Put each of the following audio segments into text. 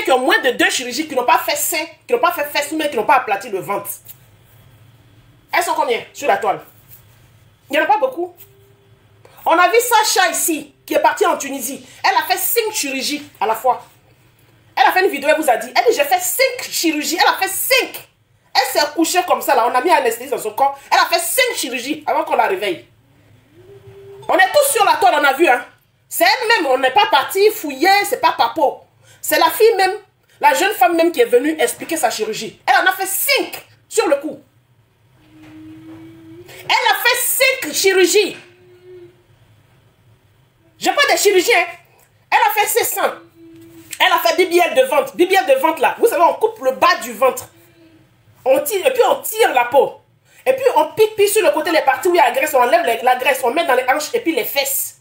qui ont moins de 2 chirurgies, qui n'ont pas fait sein, qui n'ont pas fait fesses, mais qui n'ont pas aplati le ventre. Elles sont combien sur la toile? Il n'y en a pas beaucoup. On a vu Sacha ici, qui est partie en Tunisie. Elle a fait 5 chirurgies à la fois. Elle a fait une vidéo, elle vous a dit, elle dit, j'ai fait 5 chirurgies. Elle a fait 5. Elle s'est couchée comme ça, là. On a mis anesthésie dans son corps. Elle a fait 5 chirurgies avant qu'on la réveille. On est tous sur la toile, on a vu, hein. C'est elle-même, on n'est pas parti fouiller, c'est pas Papo. C'est la fille même, la jeune femme même qui est venue expliquer sa chirurgie. Elle en a fait 5 sur le coup. Elle a fait 5 chirurgies. J'ai pas de chirurgie, hein. Elle a fait ses seins. Elle a fait des bielles de ventre. Des bielles de ventre là. Vous savez, on coupe le bas du ventre. On tire, et puis on tire la peau. Et puis on pique sur le côté les parties où il y a la graisse. On enlève la graisse, on met dans les hanches et puis les fesses.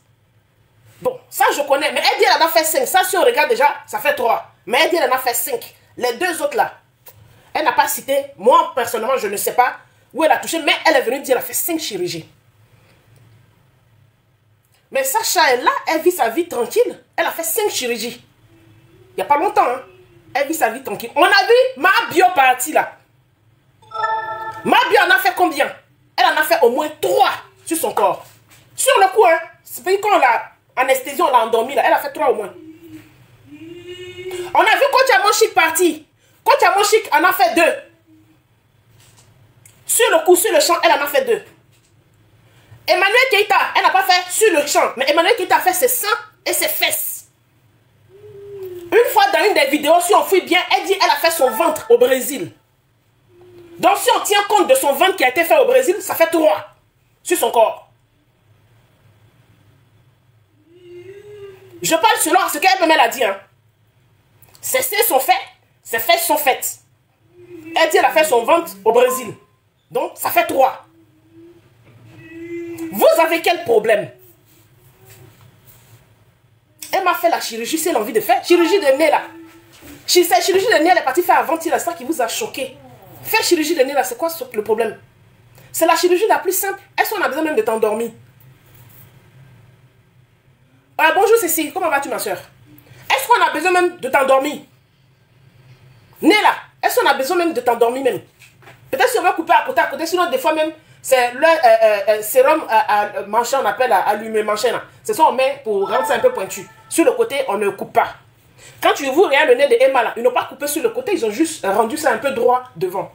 Bon, ça je connais. Mais elle dit elle en a fait 5. Ça, si on regarde déjà, ça fait 3. Mais elle dit elle en a fait 5. Les 2 autres là, elle n'a pas cité. Moi, personnellement, je ne sais pas où elle a touché. Mais elle est venue dire qu'elle a fait 5 chirurgies. Mais Sacha est là, elle vit sa vie tranquille. Elle a fait 5 chirurgies. Il n'y a pas longtemps, hein. Elle vit sa vie tranquille. On a vu ma bio partie là. Ma bio en a fait combien? Elle en a fait au moins 3 sur son corps. Sur le coup, hein. C'est quand on l'a anesthésie, on l'a endormi là. Elle a fait 3 au moins. On a vu Coach Amonchik parti. Coach Amonchik en a fait 2. Sur le coup, sur le champ, elle en a fait 2. Emmanuel Keita, elle n'a pas fait sur le champ. Mais Emmanuel Keita a fait ses seins et ses fesses. Une fois dans une des vidéos, si on fouille bien, elle dit qu'elle a fait son ventre au Brésil. Donc si on tient compte de son ventre qui a été fait au Brésil, ça fait 3 sur son corps. Je parle selon ce qu'elle-même a dit. Hein. Ses seins sont faits, ses fesses sont faites. Elle dit qu'elle a fait son ventre au Brésil. Donc ça fait 3. Vous avez quel problème? Elle m'a fait la chirurgie, c'est l'envie de faire. Chirurgie de nez là. Cette chirurgie de nez, elle est partie faire avant-hier, c'est ça qui vous a choqué. Faire chirurgie de nez là, c'est quoi le problème? C'est la chirurgie la plus simple. Est-ce qu'on a besoin même de t'endormir? Ah, bonjour Cécile, comment vas-tu ma soeur? Est-ce qu'on a besoin même de t'endormir? Nez là, est-ce qu'on a besoin même de t'endormir même? Peut-être si on va couper à côté, sinon des fois même, c'est le sérum à manchin, on appelle à allumer manchin. C'est ça on met pour rendre ça un peu pointu. Sur le côté, on ne coupe pas. Quand tu vous regardes le nez de Emma là, ils n'ont pas coupé sur le côté, ils ont juste rendu ça un peu droit devant.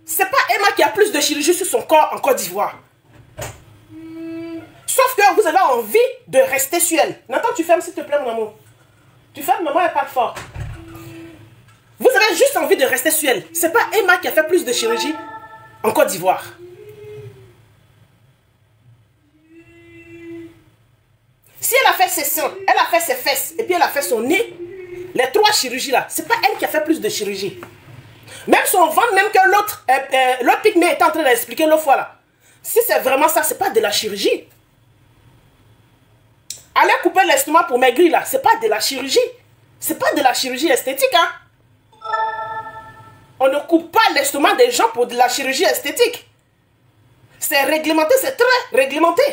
C'est pas Emma qui a plus de chirurgie sur son corps en Côte d'Ivoire. Sauf que vous avez envie de rester sur elle. Nathan, tu fermes s'il te plaît mon amour. Tu fermes, maman, elle parle fort. Vous avez juste envie de rester sur elle. C'est pas Emma qui a fait plus de chirurgie en Côte d'Ivoire. Si elle a fait ses seins, elle a fait ses fesses, et puis elle a fait son nez, les 3 chirurgies là, c'est pas elle qui a fait plus de chirurgie. Même son ventre, même que l'autre pygmée était en train d'expliquer l'autre fois là. Si c'est vraiment ça, c'est pas de la chirurgie. Aller couper l'estomac pour maigrir là, c'est pas de la chirurgie. C'est pas de la chirurgie esthétique, hein. On ne coupe pas l'estomac des gens pour de la chirurgie esthétique. C'est réglementé, c'est très réglementé.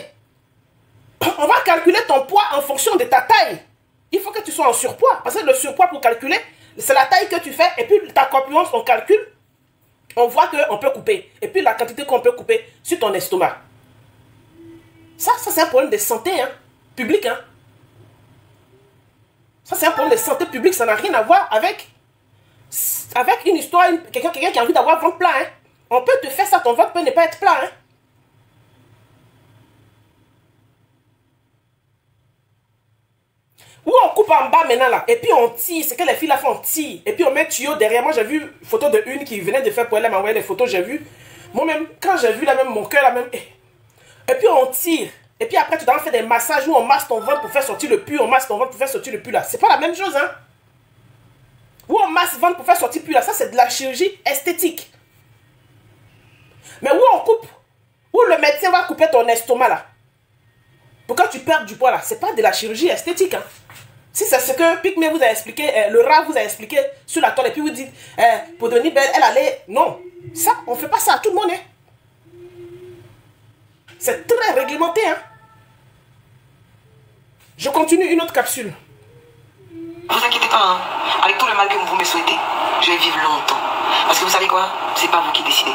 On va calculer ton poids en fonction de ta taille. Il faut que tu sois en surpoids. Parce que le surpoids, pour calculer, c'est la taille que tu fais. Et puis ta corpulence, on calcule. On voit qu'on peut couper. Et puis la quantité qu'on peut couper sur ton estomac. Ça c'est un problème de santé, hein, publique. Hein. Ça, c'est un problème de santé publique. Ça n'a rien à voir avec une histoire, quelqu'un qui a envie d'avoir ventre plat. Hein. On peut te faire ça, ton ventre peut ne pas être plat. Hein. Ou on coupe en bas maintenant là, et puis on tire, c'est que les filles là font, on tire, et puis on met un tuyau derrière. Moi j'ai vu une photo de une qui venait de faire pour elle, elle m'a envoyé des photos, j'ai vu. Moi-même, quand j'ai vu là même, mon cœur là même, et puis on tire, et puis après tu dois faire des massages où on masse ton ventre pour faire sortir le pus, on masse ton ventre pour faire sortir le pus là. C'est pas la même chose, hein. Où on masse le ventre pour faire sortir le pus là, ça c'est de la chirurgie esthétique. Mais où on coupe, où le médecin va couper ton estomac là, pour que tu perdes du poids là, c'est pas de la chirurgie esthétique, hein. Si c'est ce que Pygmée vous a expliqué, le rat vous a expliqué sur la toile, et puis vous dites, pour devenir belle, elle allait... Non, ça, on ne fait pas ça à tout le monde. Hein. C'est très réglementé. Hein. Je continue une autre capsule. Vous inquiétez pas, hein. Avec tout le mal que vous me souhaitez, je vais vivre longtemps. Parce que vous savez quoi? C'est pas vous qui décidez.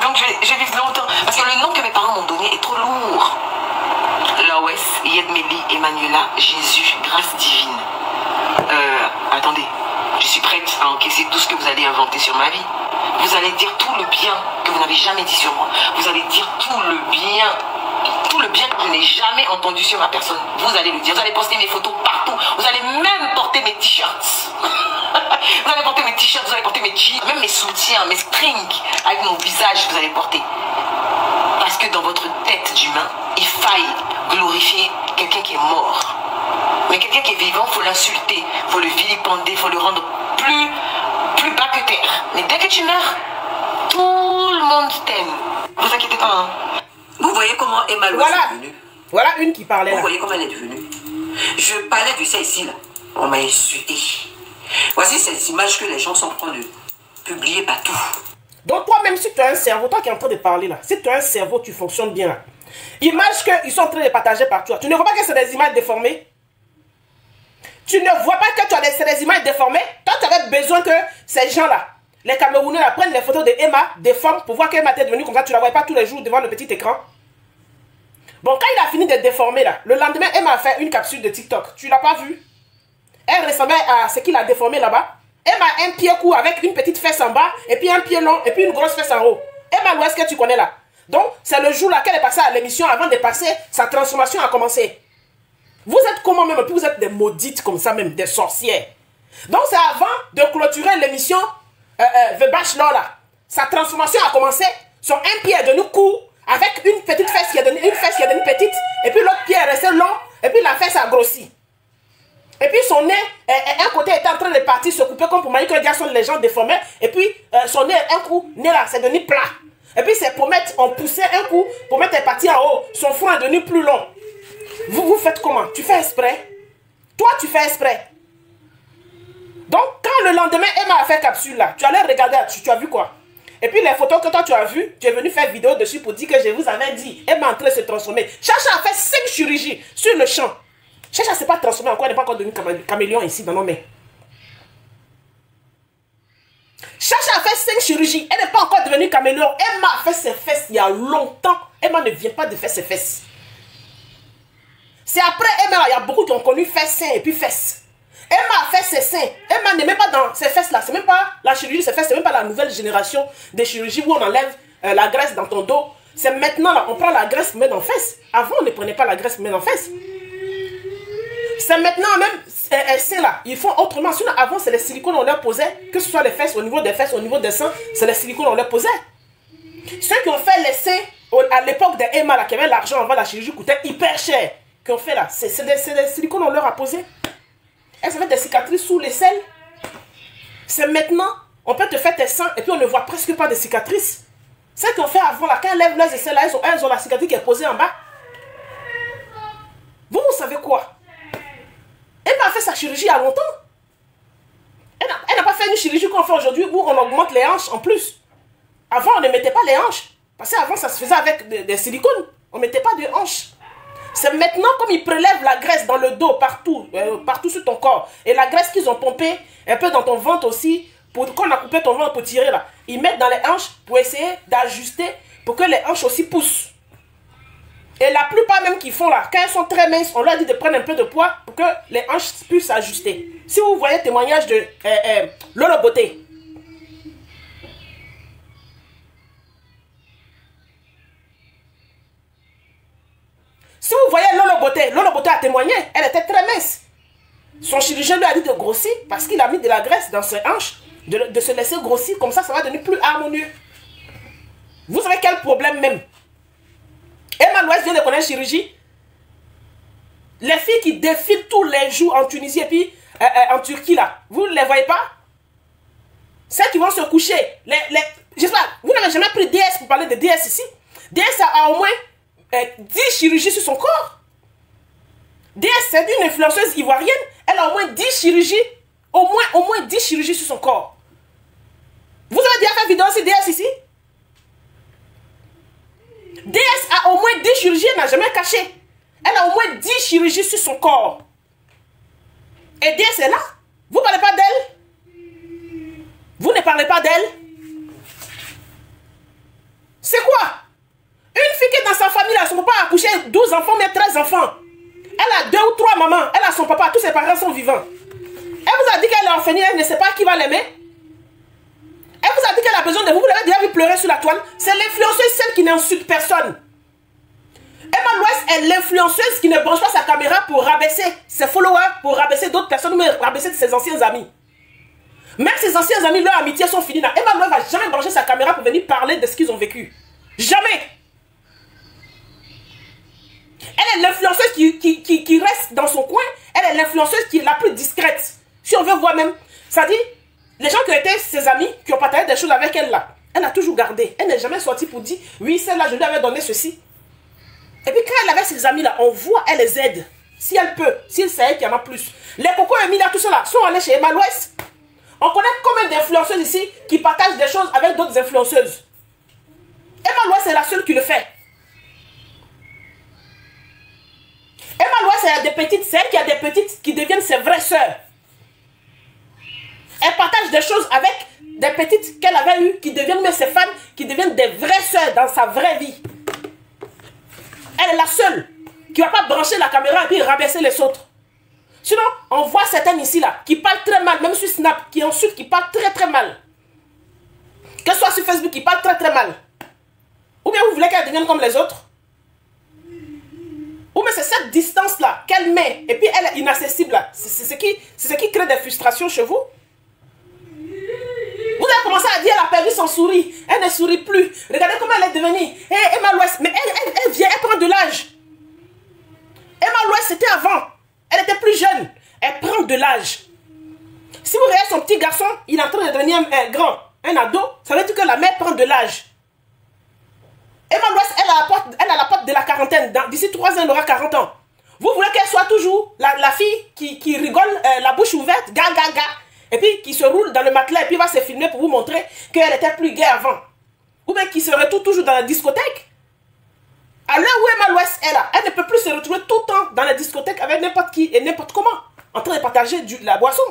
Donc je vais vivre longtemps. Parce que le nom que mes parents m'ont donné est trop lourd. Lois, Yedmeli, Emmanuela, Jésus, grâce divine. Attendez. Je suis prête à encaisser tout ce que vous allez inventer sur ma vie. Vous allez dire tout le bien que vous n'avez jamais dit sur moi. Vous allez dire tout le bien que je n'ai jamais entendu sur ma personne. Vous allez le dire. Vous allez poster mes photos partout. Vous allez même porter mes t-shirts. Vous allez porter mes t-shirts, vous allez porter mes jeans, même mes soutiens, mes strings avec mon visage, vous allez porter. Parce que dans votre tête d'humain, il faille glorifier quelqu'un qui est mort. Mais quelqu'un qui est vivant, il faut l'insulter, il faut le vilipender, il faut le rendre plus bas que terre. Mais dès que tu meurs, tout le monde t'aime. Vous inquiétez pas, hein. Vous voyez comment Emma Lois est devenue? Voilà une qui parlait là. Vous voyez comment elle est devenue? Je parlais de ça ici, là. On m'a insulté. Voici ces images que les gens sont en train de publier partout. Donc toi-même, si tu as un cerveau, toi qui es en train de parler là, si tu as un cerveau, tu fonctionnes bien là. Images qu'ils sont en train de partager partout. Tu ne vois pas que c'est des images déformées? Tu ne vois pas que c'est des images déformées? Toi, tu avais besoin que ces gens-là, les Camerounais là, prennent les photos de Emma, déforment pour voir qu'Emma était devenue comme ça. Tu ne la voyais pas tous les jours devant le petit écran. Bon, quand il a fini de déformer là, le lendemain, Emma a fait une capsule de TikTok. Tu ne l'as pas vu? Elle ressemblait à ce qu'il a déformé là-bas. Emma a un pied court avec une petite fesse en bas, et puis un pied long, et puis une grosse fesse en haut. Emma Lois que tu connais là. Donc, c'est le jour là qu'elle est passée à l'émission, avant de passer, sa transformation a commencé. Vous êtes comment même, et puis vous êtes des maudites comme ça même, des sorcières. Donc, c'est avant de clôturer l'émission The Bachelor là. Sa transformation a commencé, son un pied est devenu court, avec une petite fesse qui est devenue petite, et puis l'autre pied est resté long, et puis la fesse a grossi. Et puis son nez, un côté était en train de partir, se couper comme pour Michael Jackson, les gens déformaient. Et puis son nez, un coup, nez là, c'est devenu plat. Et puis ses pommettes ont poussé un coup, pommette est partie en haut. Son front est devenu plus long. Vous faites comment? Tu fais exprès? Toi, tu fais exprès. Donc, quand le lendemain, Emma a fait capsule là, tu allais regarder, tu as vu quoi? Et puis les photos que toi tu as vues, tu es venu faire vidéo dessus pour dire que je vous avais dit, Emma est en train de se transformer. Chacha a fait 5 chirurgies sur le champ. Chacha ne s'est pas transformé encore, elle n'est pas encore devenue caméléon ici dans nos mains. Chacha a fait 5 chirurgies, elle n'est pas encore devenue caméléon. Emma a fait ses fesses il y a longtemps. Emma ne vient pas de faire ses fesses. C'est après Emma, il y a beaucoup qui ont connu fesses, seins et puis fesses. Emma a fait ses seins. Emma n'est même pas dans ces fesses-là. C'est même pas la chirurgie, ces fesses, c'est même pas la nouvelle génération des chirurgies où on enlève la graisse dans ton dos. C'est maintenant là, on prend la graisse pour mettre dans les fesses. Avant, on ne prenait pas la graisse pour mettre dans les fesses. C'est maintenant même, c'est là, ils font autrement. Sinon, avant, c'est les silicones on leur posait, que ce soit les fesses, au niveau des fesses, au niveau des seins, c'est les silicones on leur posait. Ceux qui ont fait les seins, à l'époque de Emma, là, qui avait l'argent avant la chirurgie, coûtait hyper cher, qui ont fait là, c'est des silicones on leur a posé. Elles avaient des cicatrices sous les selles. C'est maintenant, on peut te faire tes seins, et puis on ne voit presque pas de cicatrices. Ceux qui ont fait avant, là, quand elles lèvent leurs aisselles, là, elles ont la cicatrice qui est posée en bas. Vous savez quoi? Emma a fait sa chirurgie il y a longtemps. Elle n'a pas fait une chirurgie qu'on fait aujourd'hui où on augmente les hanches en plus. Avant, on ne mettait pas les hanches. Parce qu'avant, ça se faisait avec des silicones. On ne mettait pas de hanches. C'est maintenant comme ils prélèvent la graisse dans le dos, partout, partout sur ton corps. Et la graisse qu'ils ont pompée un peu dans ton ventre aussi, quand on a coupé ton ventre pour tirer là, ils mettent dans les hanches pour essayer d'ajuster pour que les hanches aussi poussent. Et la plupart même qui font là, quand elles sont très minces, on leur dit de prendre un peu de poids pour que les hanches puissent s'ajuster. Si vous voyez le témoignage de Lolo Beauté. Si vous voyez Lolo Beauté a témoigné, elle était très mince. Son chirurgien lui a dit de grossir parce qu'il a mis de la graisse dans ses hanches, de se laisser grossir, comme ça va devenir plus harmonieux. Vous savez quel problème même? Emma Lois vient de connaître chirurgie. Les filles qui défilent tous les jours en Tunisie et puis en Turquie là, vous ne les voyez pas? Celles qui vont se coucher. J'espère, vous n'avez jamais pris DS pour parler de DS ici. DS a au moins 10 chirurgies sur son corps. DS c'est une influenceuse ivoirienne. Elle a au moins 10 chirurgies. Au moins 10 chirurgies sur son corps. Vous avez déjà fait vidéo sur DS ici? DS a au moins 10 chirurgies, elle n'a jamais caché. Elle a au moins 10 chirurgies sur son corps. Et Dieu, c'est là. Vous ne parlez pas d'elle? Vous ne parlez pas d'elle? C'est quoi? Une fille qui est dans sa famille, là, son papa a accouché 12 enfants, mais 13 enfants. Elle a 2 ou 3 mamans. Elle a son papa, tous ses parents sont vivants. Elle vous a dit qu'elle est orpheline, elle ne sait pas qui va l'aimer. Elle vous a dit qu'elle a besoin de vous. Vous l'avez déjà vu pleurer sur la toile. C'est l'influenceuse, celle qui n'insulte personne. Emma Louest est l'influenceuse qui ne branche pas sa caméra pour rabaisser ses followers, pour rabaisser d'autres personnes, mais rabaisser ses anciens amis. Même ses anciens amis, leur amitié sont finis. Emma Louest ne va jamais brancher sa caméra pour venir parler de ce qu'ils ont vécu. Jamais. Elle est l'influenceuse qui reste dans son coin. Elle est l'influenceuse qui est la plus discrète. Si on veut voir même, ça dit, les gens qui ont été ses amis, qui ont partagé des choses avec elle là, elle a toujours gardé. Elle n'est jamais sortie pour dire, oui, celle-là, je lui avais donné ceci. Et puis quand elle avait ses amis là, on voit, elle les aide. Si elle peut, s'il sait qu'il y en a plus. Les Coco et Emilia, tout cela, sont allés chez Emma Louest. On connaît combien d'influenceuses ici qui partagent des choses avec d'autres influenceuses. Emma Louest est la seule qui le fait. Emma Louest, elle a des petites sœurs, qui a des petites qui deviennent ses vraies sœurs. Elle partage des choses avec des petites qu'elle avait eues, qui deviennent même ses fans, qui deviennent des vraies sœurs dans sa vraie vie. Elle est la seule qui ne va pas brancher la caméra et puis rabaisser les autres. Sinon, on voit certaines ici là, qui parlent très mal, même sur Snap, qui ensuite qui parlent très très mal. Que ce soit sur Facebook, qui parlent très très mal. Ou bien vous voulez qu'elle devienne comme les autres? Ou bien c'est cette distance là qu'elle met, et puis elle est inaccessible là. C'est ce qui crée des frustrations chez vous. Vous avez commencé à dire, elle a perdu son sourire. Elle ne sourit plus. Regardez comment elle est devenue. Emma Louest, mais elle vient, elle prend de l'âge. Emma Louest, c'était avant. Elle était plus jeune. Elle prend de l'âge. Si vous regardez son petit garçon, il est en train de devenir grand, un ado, ça veut dire que la mère prend de l'âge. Emma Louest, elle a la porte de la quarantaine. D'ici 3 ans, elle aura 40 ans. Vous voulez qu'elle soit toujours la fille qui rigole, la bouche ouverte, ga. Et puis qui se roule dans le matelas et puis va se filmer pour vous montrer qu'elle était plus gaie avant. Ou bien qui se retrouve toujours dans la discothèque. À l'heure où Emma Louest est là, elle ne peut plus se retrouver tout le temps dans la discothèque avec n'importe qui et n'importe comment, en train de partager la boisson.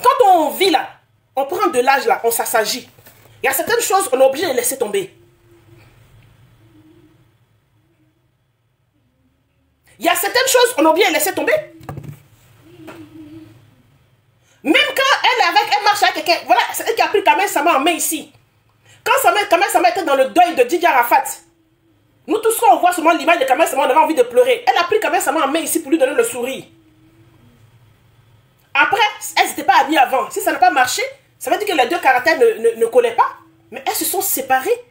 Quand on vit là, on prend de l'âge là, on s'assagit. Il y a certaines choses, on est obligé de laisser tomber. Il y a certaines choses, on est obligé de laisser tomber. Même quand elle marche avec quelqu'un, voilà, c'est elle qui a pris Kamel Sama en main ici. Quand Kamel Sama était dans le deuil de Didier Arafat, nous tous quand on voit seulement l'image de Kamel Sama, on avait envie de pleurer. Elle a pris Kamel Sama en main ici pour lui donner le sourire. Après, elles n'étaient pas amies avant. Si ça n'a pas marché, ça veut dire que les deux caractères ne collaient pas. Mais elles se sont séparées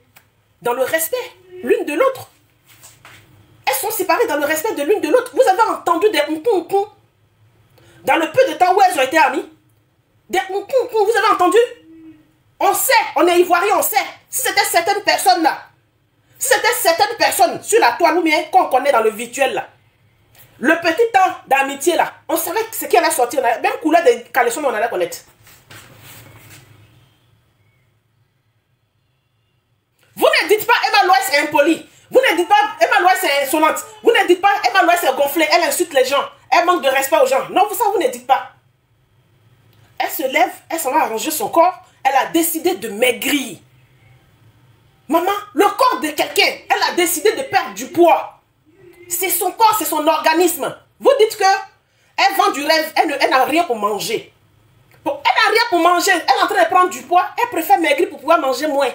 dans le respect l'une de l'autre. Elles sont séparées dans le respect de l'une de l'autre. Vous avez entendu des hum-hum-hum dans le peu de temps où elles ont été amies. Des hum-hum-hum, vous avez entendu? On sait, on est ivoirien, on sait. Si c'était certaines personnes là, si c'était certaines personnes sur la toile ou bien qu'on connaît dans le virtuel là, le petit temps d'amitié là, on savait ce qui allait sortir. Même couleur de caleçon, on allait connaître. Vous ne dites pas Emma Louest est impolie. Vous ne dites pas Emma Louest est insolente. Vous ne dites pas Emma Louest est gonflée. Elle insulte les gens. Elle manque de respect aux gens. Non, ça vous ne dites pas. Elle se lève, elle s'en va arranger son corps. Elle a décidé de maigrir. Maman, le corps de quelqu'un, elle a décidé de perdre du poids. C'est son corps, c'est son organisme. Vous dites que elle vend du rêve, elle n'a rien pour manger. Elle n'a rien pour manger. Elle est en train de prendre du poids. Elle préfère maigrir pour pouvoir manger moins.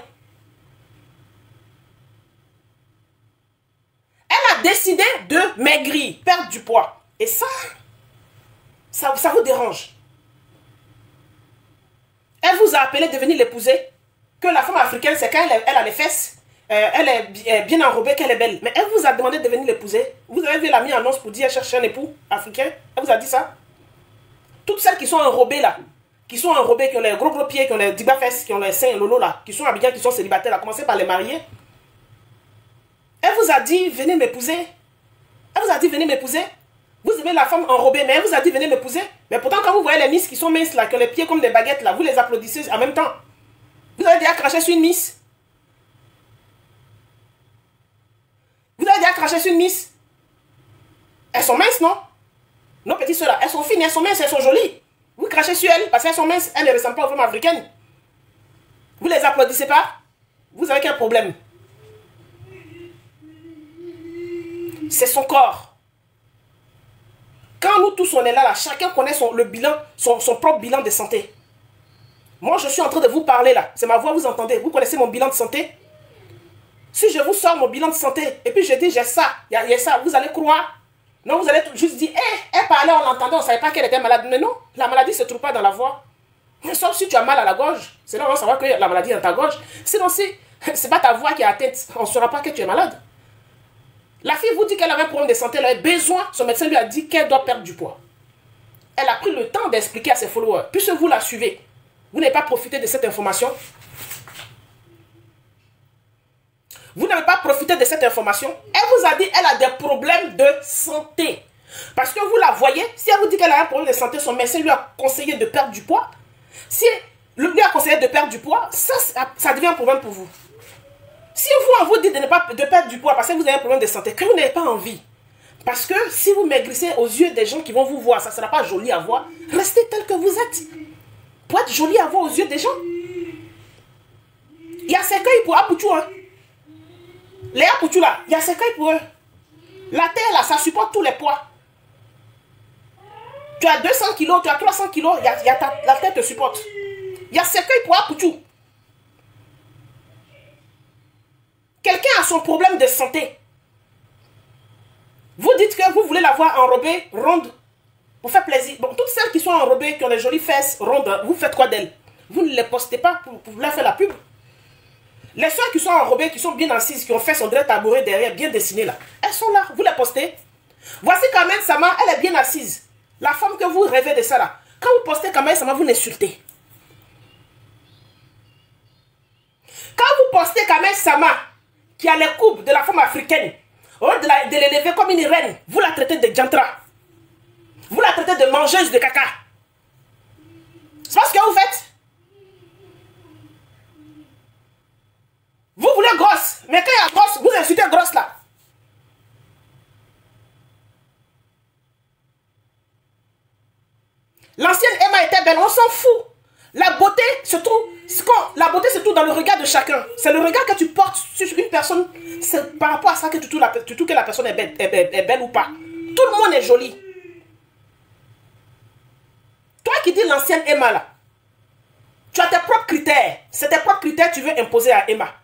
Elle a décidé de maigrir, perdre du poids. Et ça vous dérange. Elle vous a appelé de venir l'épouser. Que la femme africaine, c'est quand elle a les fesses, elle est bien enrobée, qu'elle est belle. Mais elle vous a demandé de venir l'épouser. Vous avez vu la mise en annonce pour dire qu'elle cherche un époux africain. Elle vous a dit ça. Toutes celles qui sont enrobées là, qui ont les gros pieds, qui ont les diba-fesses, qui ont les seins lolo là, qui sont habillées, qui sont célibataires, à commencer par les mariés. Elle vous a dit, venez m'épouser. Elle vous a dit, venez m'épouser. Vous aimez la femme enrobée, mais elle vous a dit, venez m'épouser. Mais pourtant, quand vous voyez les miss qui sont minces là, qui ont les pieds comme des baguettes là, vous les applaudissez en même temps. Vous avez déjà craché sur une miss. Vous avez déjà cracher sur une Miss. Elles sont minces, non? Nos petites soeurs là, elles sont fines, elles sont minces, elles sont jolies. Vous crachez sur elles parce qu'elles sont minces, elles ne ressemblent pas aux femmes africaines. Vous les applaudissez pas? Vous avez quel problème? C'est son corps. Quand nous tous on est là, chacun connaît le bilan, son propre bilan de santé. Moi je suis en train de vous parler là, c'est ma voix, vous entendez? Vous connaissez mon bilan de santé? Si je vous sors mon bilan de santé, et puis je dis j'ai ça, il y a ça, vous allez croire? Non, vous allez juste dire, elle parlait, on l'entendait, on ne savait pas qu'elle était malade. Mais non, la maladie ne se trouve pas dans la voix. Sauf si tu as mal à la gorge. C'est là on va savoir que la maladie est dans ta gorge. Sinon, si ce n'est pas ta voix qui est atteinte, on ne saura pas que tu es malade. La fille vous dit qu'elle avait un problème de santé, elle avait besoin, son médecin lui a dit qu'elle doit perdre du poids. Elle a pris le temps d'expliquer à ses followers. Puisque vous la suivez, vous n'avez pas profité de cette information. Vous n'avez pas profité de cette information. Elle vous a dit qu'elle a des problèmes de santé. Parce que vous la voyez, si elle vous dit qu'elle a un problème de santé, son médecin lui a conseillé de perdre du poids. Si lui a conseillé de perdre du poids, ça devient un problème pour vous. Si on vous dit de perdre du poids parce que vous avez un problème de santé, que vous n'avez pas envie. Parce que si vous maigrissez aux yeux des gens qui vont vous voir, ça ne sera pas joli à voir. Restez tel que vous êtes. Pour être joli à voir aux yeux des gens. Il y a cercueil pour Apoutou, hein. Les Apoutou là, il y a cercueil pour eux. La terre là, ça supporte tous les poids. Tu as 200 kilos, tu as 300 kilos, la terre te supporte. Il y a cercueil pour Apoutou. Quelqu'un a son problème de santé. Vous dites que vous voulez la voir enrobée, ronde, pour faire plaisir. Bon, toutes celles qui sont enrobées, qui ont des jolies fesses rondes, vous faites quoi d'elles? Vous ne les postez pas pour leur faire la pub. Les soeurs qui sont enrobées, qui sont bien assises, qui ont fait son vrai tabouret derrière, bien dessiné là, elles sont là, vous les postez. Voici Carmen Sama, elle est bien assise. La femme que vous rêvez de ça là. Quand vous postez Carmen Sama, vous l'insultez. Quand vous postez Carmen Sama, qui a les coups de la femme africaine, au lieu de l'élever comme une reine, vous la traitez de jantra. Vous la traitez de mangeuse de caca. C'est pas ce que vous faites. Vous voulez grosse, mais quand il y a grosse, vous insultez grosse là. L'ancienne Emma était belle, on s'en fout. La beauté se trouve dans le regard de chacun. C'est le regard que tu portes sur une personne. C'est par rapport à ça que tu trouves que la personne est belle ou pas. Tout le monde est joli. Toi qui dis l'ancienne Emma là, tu as tes propres critères. C'est tes propres critères que tu veux imposer à Emma.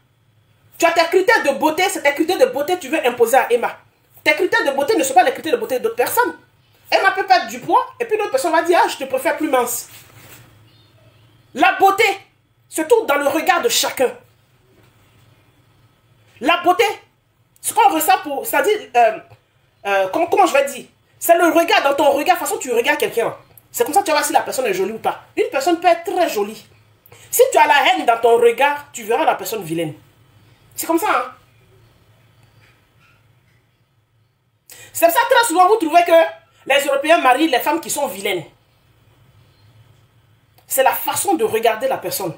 Tu as tes critères de beauté, c'est tes critères de beauté que tu veux imposer à Emma. Tes critères de beauté ne sont pas les critères de beauté d'autres personnes. Emma peut perdre du poids et puis l'autre personne va dire, ah, je te préfère plus mince. La beauté se trouve dans le regard de chacun. La beauté, ce qu'on ressent pour, c'est-à-dire, comment je vais dire, c'est le regard dans ton regard, de toute façon tu regardes quelqu'un. C'est comme ça que tu vas voir si la personne est jolie ou pas. Une personne peut être très jolie. Si tu as la haine dans ton regard, tu verras la personne vilaine. C'est comme ça, hein. C'est ça, très souvent, vous trouvez que les Européens marient les femmes qui sont vilaines. C'est la façon de regarder la personne.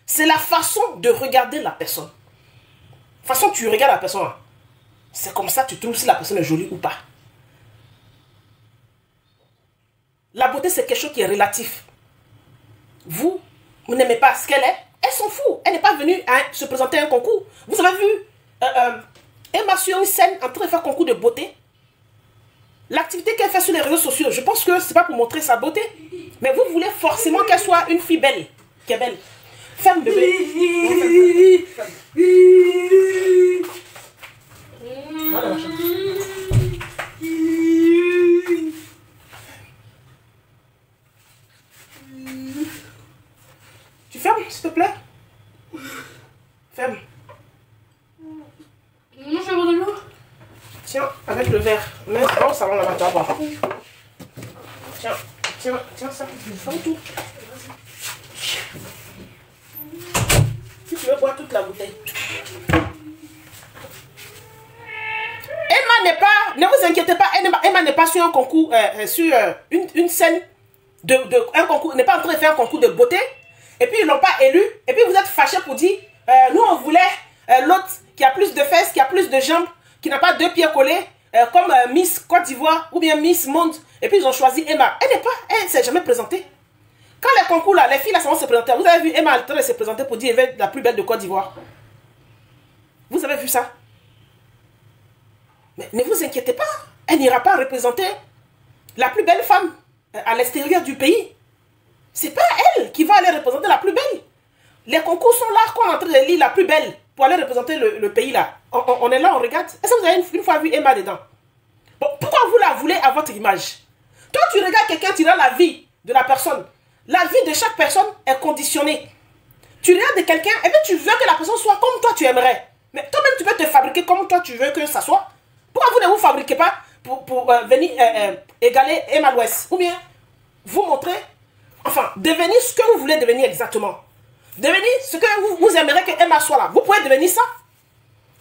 C'est la façon de regarder la personne. De toute façon, tu regardes la personne. C'est comme ça que tu trouves si la personne est jolie ou pas. La beauté, c'est quelque chose qui est relatif. Vous n'aimez pas ce qu'elle est. Elle s'en fout. Elle n'est pas venue se présenter à un concours. Vous avez vu Emma sur une scène en train de faire concours de beauté. L'activité qu'elle fait sur les réseaux sociaux, je pense que ce n'est pas pour montrer sa beauté. Mais vous voulez forcément qu'elle soit une fille belle. Qui est belle. Ferme, bébé. Tu fermes, s'il te plaît? Ferme. Non, je vais boire de l'eau. Tiens, avec le verre. Mais dans le salon là-bas, tu vas boire. Tiens ça. Ferme tout. Si tu veux boire toute la bouteille. Emma n'est pas, ne vous inquiétez pas, Emma n'est pas sur un concours, sur une scène un concours, n'est pas en train de faire un concours de beauté. Et puis ils ne l'ont pas élu. Et puis vous êtes fâchés pour dire, nous on voulait de jambes, qui n'a pas 2 pieds collés, comme Miss Côte d'Ivoire ou bien Miss Monde. Et puis ils ont choisi Emma. Elle ne s'est jamais présentée. Quand les concours là, les filles là, vont se présenter. Vous avez vu Emma Alter se présenter pour dire qu'elle est la plus belle de Côte d'Ivoire. Vous avez vu ça? Mais ne vous inquiétez pas. Elle n'ira pas représenter la plus belle femme à l'extérieur du pays. C'est pas elle qui va aller représenter la plus belle. Les concours sont là, qu'on est en train de lire la plus belle pour aller représenter le pays là. On est là, on regarde. Est-ce que vous avez une fois vu Emma dedans? Bon, pourquoi vous la voulez à votre image? Toi, tu regardes quelqu'un, tu regardes la vie de la personne. La vie de chaque personne est conditionnée. Tu regardes quelqu'un et puis tu veux que la personne soit comme toi tu aimerais. Mais toi-même, tu peux te fabriquer comme toi tu veux que ça soit. Pourquoi vous ne vous fabriquez pas pour venir égaler Emma Louest? Ou bien vous montrer, enfin, devenir ce que vous voulez devenir exactement. Devenir ce que vous aimeriez que Emma soit là. Vous pouvez devenir ça.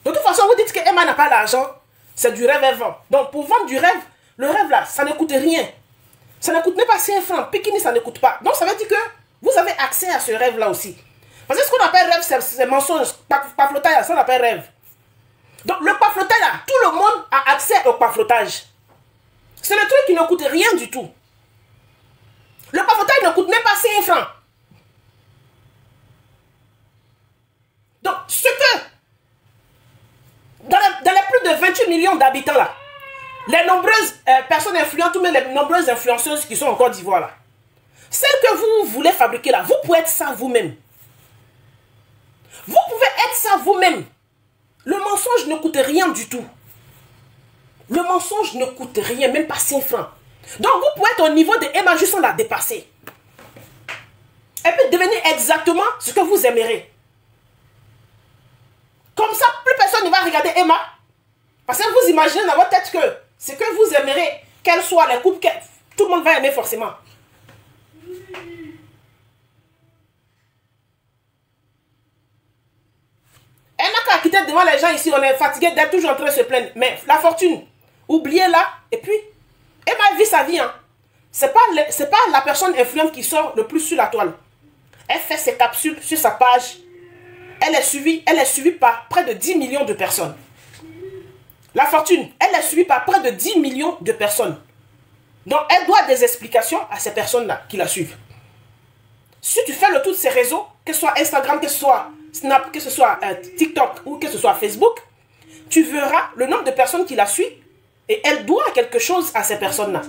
De toute façon, vous dites que Emma n'a pas d'argent. C'est du rêve à vendre. Donc, pour vendre du rêve, le rêve là, ça ne coûte rien. Ça ne coûte même pas 5 francs. Pikini, ça ne coûte pas. Donc, ça veut dire que vous avez accès à ce rêve là aussi. Parce que ce qu'on appelle rêve, c'est mensonge. Paflotage, ça on appelle rêve. Donc, le paflotage là, tout le monde a accès au paflotage. C'est le truc qui ne coûte rien du tout. Le paflotage ne coûte même pas 5 francs. Donc, ce que, dans les plus de 28 millions d'habitants là, les nombreuses personnes influentes, ou même les nombreuses influenceuses qui sont en Côte d'Ivoire là, celles que vous voulez fabriquer là, vous pouvez être ça vous-même. Vous pouvez être ça vous-même. Le mensonge ne coûte rien du tout. Le mensonge ne coûte rien, même pas 5 francs. Donc vous pouvez être au niveau de Emma juste sans la dépasser. Et puis devenir exactement ce que vous aimerez. Comme ça, plus personne ne va regarder Emma. Parce que vous imaginez dans votre tête que ce que vous aimerez, quelles soient les couples, tout le monde va aimer forcément. Elle n'a qu'à quitter devant les gens ici, on est fatigué d'être toujours en train de se plaindre. Mais la fortune, oubliez-la. Et puis, Emma vit sa vie. Hein. C'est pas la personne influente qui sort le plus sur la toile. Elle fait ses capsules sur sa page. Elle est suivie par près de 10 millions de personnes. La fortune, elle est suivie par près de 10 millions de personnes. Donc, elle doit des explications à ces personnes-là qui la suivent. Si tu fais le tour de ces réseaux, que ce soit Instagram, que ce soit Snap, que ce soit TikTok ou que ce soit Facebook, tu verras le nombre de personnes qui la suivent et elle doit quelque chose à ces personnes-là.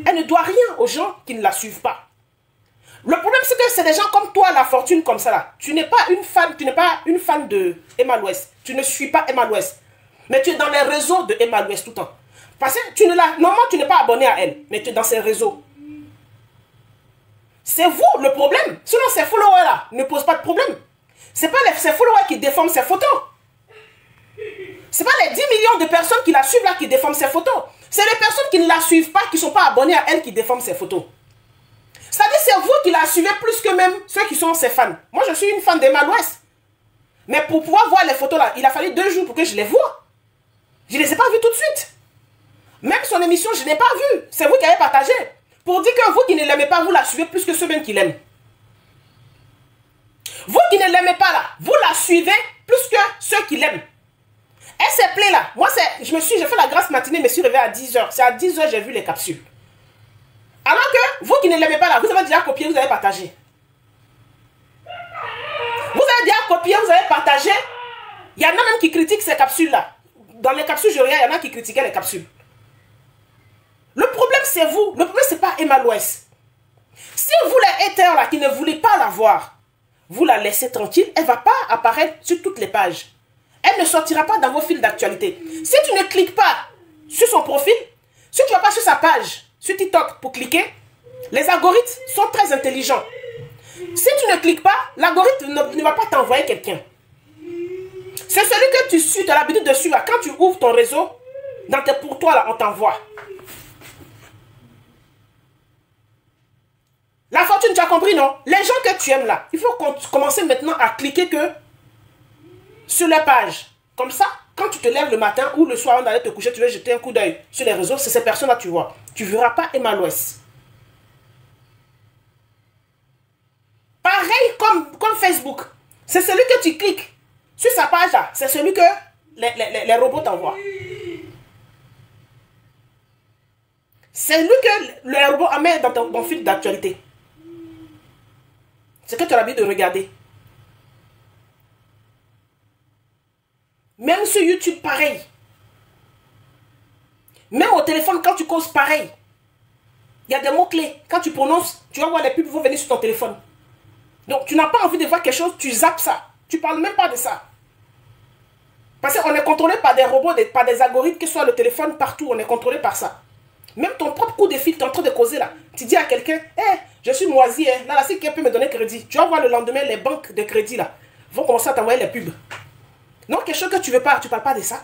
Elle ne doit rien aux gens qui ne la suivent pas. Le problème, c'est que c'est des gens comme toi, la fortune, comme ça là. Tu n'es pas une fan de Emma Louest. Tu ne suis pas Emma Louest. Mais tu es dans les réseaux de Emma Louest tout le temps. Parce que normalement, tu n'es pas abonné à elle, mais tu es dans ses réseaux. C'est vous le problème. Sinon, ces followers-là ne posent pas de problème. Ce n'est pas ces followers qui déforment ses photos. Ce n'est pas les 10 millions de personnes qui la suivent là qui déforment ses photos. C'est les personnes qui ne la suivent pas, qui ne sont pas abonnées à elle, qui déforment ses photos. C'est-à-dire c'est vous qui la suivez plus que même ceux qui sont ses fans. Moi, je suis une fan d'Emma Louest. Mais pour pouvoir voir les photos là, il a fallu 2 jours pour que je les voie. Je ne les ai pas vues tout de suite. Même son émission, je ne l'ai pas vue. C'est vous qui avez partagé. Pour dire que vous qui ne l'aimez pas, vous la suivez plus que ceux même qui l'aiment. Vous qui ne l'aimez pas là, vous la suivez plus que ceux qui l'aiment. Elle s'est plaît là. Moi, j'ai fait la grasse matinée, je me suis réveillée à 10h. C'est à 10h que j'ai vu les capsules. Alors que vous qui ne l'aimez pas là, vous avez déjà copié, vous avez partagé. Vous avez déjà copié, vous avez partagé. Il y en a même qui critiquent ces capsules là. Dans les capsules, je regarde, il y en a qui critiquaient les capsules. Le problème, c'est vous. Le problème, c'est pas Emma Louest. Si vous, les haters là, qui ne voulez pas la voir, vous la laissez tranquille, elle ne va pas apparaître sur toutes les pages. Elle ne sortira pas dans vos fils d'actualité. Si tu ne cliques pas sur son profil, si tu ne vas pas sur sa page, sur TikTok pour cliquer, les algorithmes sont très intelligents. Si tu ne cliques pas, l'algorithme ne va pas t'envoyer quelqu'un. C'est celui que tu suis, tu as l'habitude de suivre. Quand tu ouvres ton réseau, dans tes pour toi, là, on t'envoie. La fortune, tu as compris, non? Les gens que tu aimes là, il faut commencer maintenant à cliquer que sur les pages. Comme ça, quand tu te lèves le matin ou le soir, avant d'aller te coucher, tu veux jeter un coup d'œil sur les réseaux, c'est ces personnes-là que tu vois. Tu ne verras pas Emma Louest. Pareil comme Facebook. C'est celui que tu cliques sur sa page là. C'est celui que les robots t'envoient. C'est lui que le robot met dans ton fil d'actualité. C'est que tu as l'habitude de regarder. Même sur YouTube, pareil. Même au téléphone, quand tu causes, pareil. Il y a des mots-clés. Quand tu prononces, tu vas voir les pubs vont venir sur ton téléphone. Donc, tu n'as pas envie de voir quelque chose, tu zappes ça. Tu ne parles même pas de ça. Parce qu'on est contrôlé par des robots, par des algorithmes, que ce soit le téléphone, partout, on est contrôlé par ça. Même ton propre coup de fil, tu es en train de causer là. Tu dis à quelqu'un, hey, je suis moisi, hein. Là, si quelqu'un peut me donner crédit. Tu vas voir le lendemain, les banques de crédit là vont commencer à t'envoyer les pubs. Non, quelque chose que tu ne veux pas, tu ne parles pas de ça.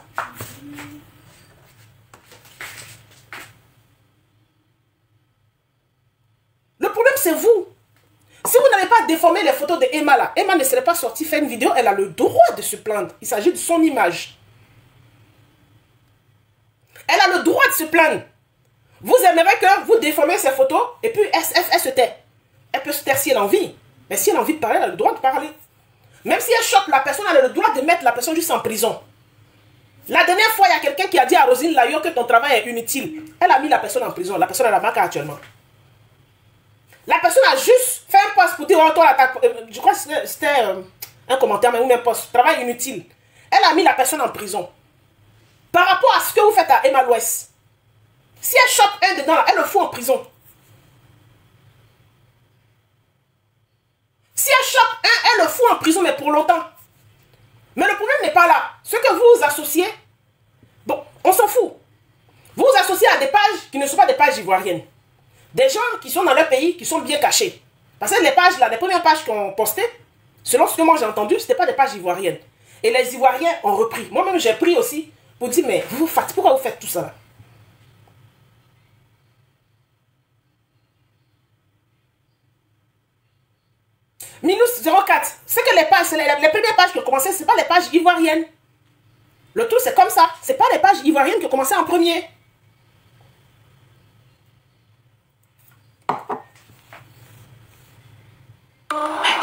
Le problème, c'est vous. Si vous n'avez pas déformé les photos de Emma là, Emma ne serait pas sortie faire une vidéo, elle a le droit de se plaindre. Il s'agit de son image. Elle a le droit de se plaindre. Vous aimeriez que vous déformez ces photos et puis elle se tait. Elle peut se taire si elle a envie. Mais si elle a envie de parler, elle a le droit de parler. Même si elle choque la personne, elle a le droit de mettre la personne juste en prison. La dernière fois, il y a quelqu'un qui a dit à Rosine Layo que ton travail est inutile. Elle a mis la personne en prison. La personne a la marque actuellement. La personne a juste fait un post pour dire, oh, toi, je crois que c'était un commentaire, mais ou un post, travail inutile. Elle a mis la personne en prison. Par rapport à ce que vous faites à Emma Louès. Si elle chope un dedans, elle le fout en prison. Si elle chope un, elle le fout en prison, mais pour longtemps. Mais le problème n'est pas là. Ce que vous vous associez, bon, on s'en fout. Vous vous associez à des pages qui ne sont pas des pages ivoiriennes. Des gens qui sont dans leur pays, qui sont bien cachés. Parce que les pages là, les premières pages qu'on postait, selon ce que moi j'ai entendu, ce n'étaient pas des pages ivoiriennes. Et les Ivoiriens ont repris. Moi-même, j'ai pris aussi pour dire, mais vous faites, pourquoi vous faites tout ça là? Minus 04. C'est que les pages, les premières pages qui ont commencé, ce n'est pas les pages ivoiriennes. Le tout, c'est comme ça. Ce n'est pas les pages ivoiriennes qui ont commencé en premier.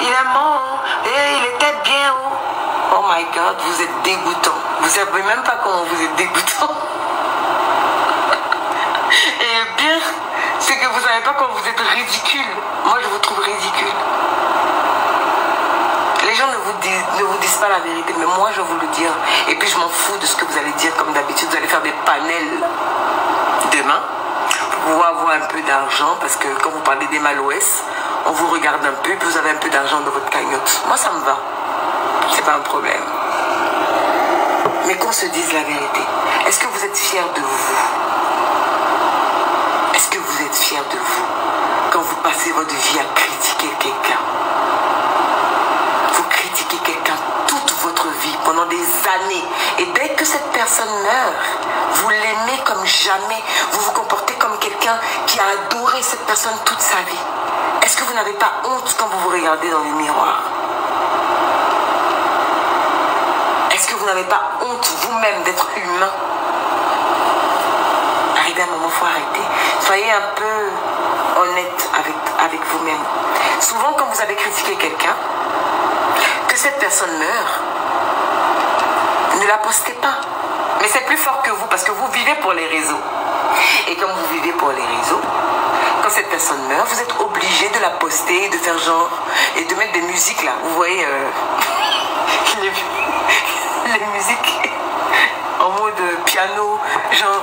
Il est mort et il était bien haut. Oh my God, vous êtes dégoûtant. Vous ne savez même pas comment vous êtes dégoûtant. Et le pire, c'est que vous ne savez pas comment vous êtes ridicule. Moi, je vous trouve ridicule. Les gens ne vous disent pas la vérité, mais moi, je vais vous le dire. Et puis, je m'en fous de ce que vous allez dire. Comme d'habitude, vous allez faire des panels demain pour pouvoir avoir un peu d'argent. Parce que quand vous parlez d'Emma Louès, on vous regarde un peu, puis vous avez un peu d'argent dans votre cagnotte. Moi, ça me va. C'est pas un problème. Mais qu'on se dise la vérité. Est-ce que vous êtes fiers de vous? Est-ce que vous êtes fiers de vous quand vous passez votre vie à critiquer quelqu'un? Vous critiquez quelqu'un toute votre vie, pendant des années. Et dès que cette personne meurt, vous l'aimez comme jamais. Vous vous comportez comme quelqu'un qui a adoré cette personne toute sa vie. Est-ce que vous n'avez pas honte quand vous vous regardez dans le miroir? Est-ce que vous n'avez pas honte vous-même d'être humain? Arrivez à un moment, il faut arrêter. Soyez un peu honnête avec vous-même. Souvent, quand vous avez critiqué quelqu'un, que cette personne meurt, ne la postez pas. Mais c'est plus fort que vous parce que vous vivez pour les réseaux. Et comme vous vivez pour les réseaux, quand cette personne meurt, vous êtes obligé de la poster et de faire genre et de mettre des musiques là. Vous voyez les musiques en mode piano, genre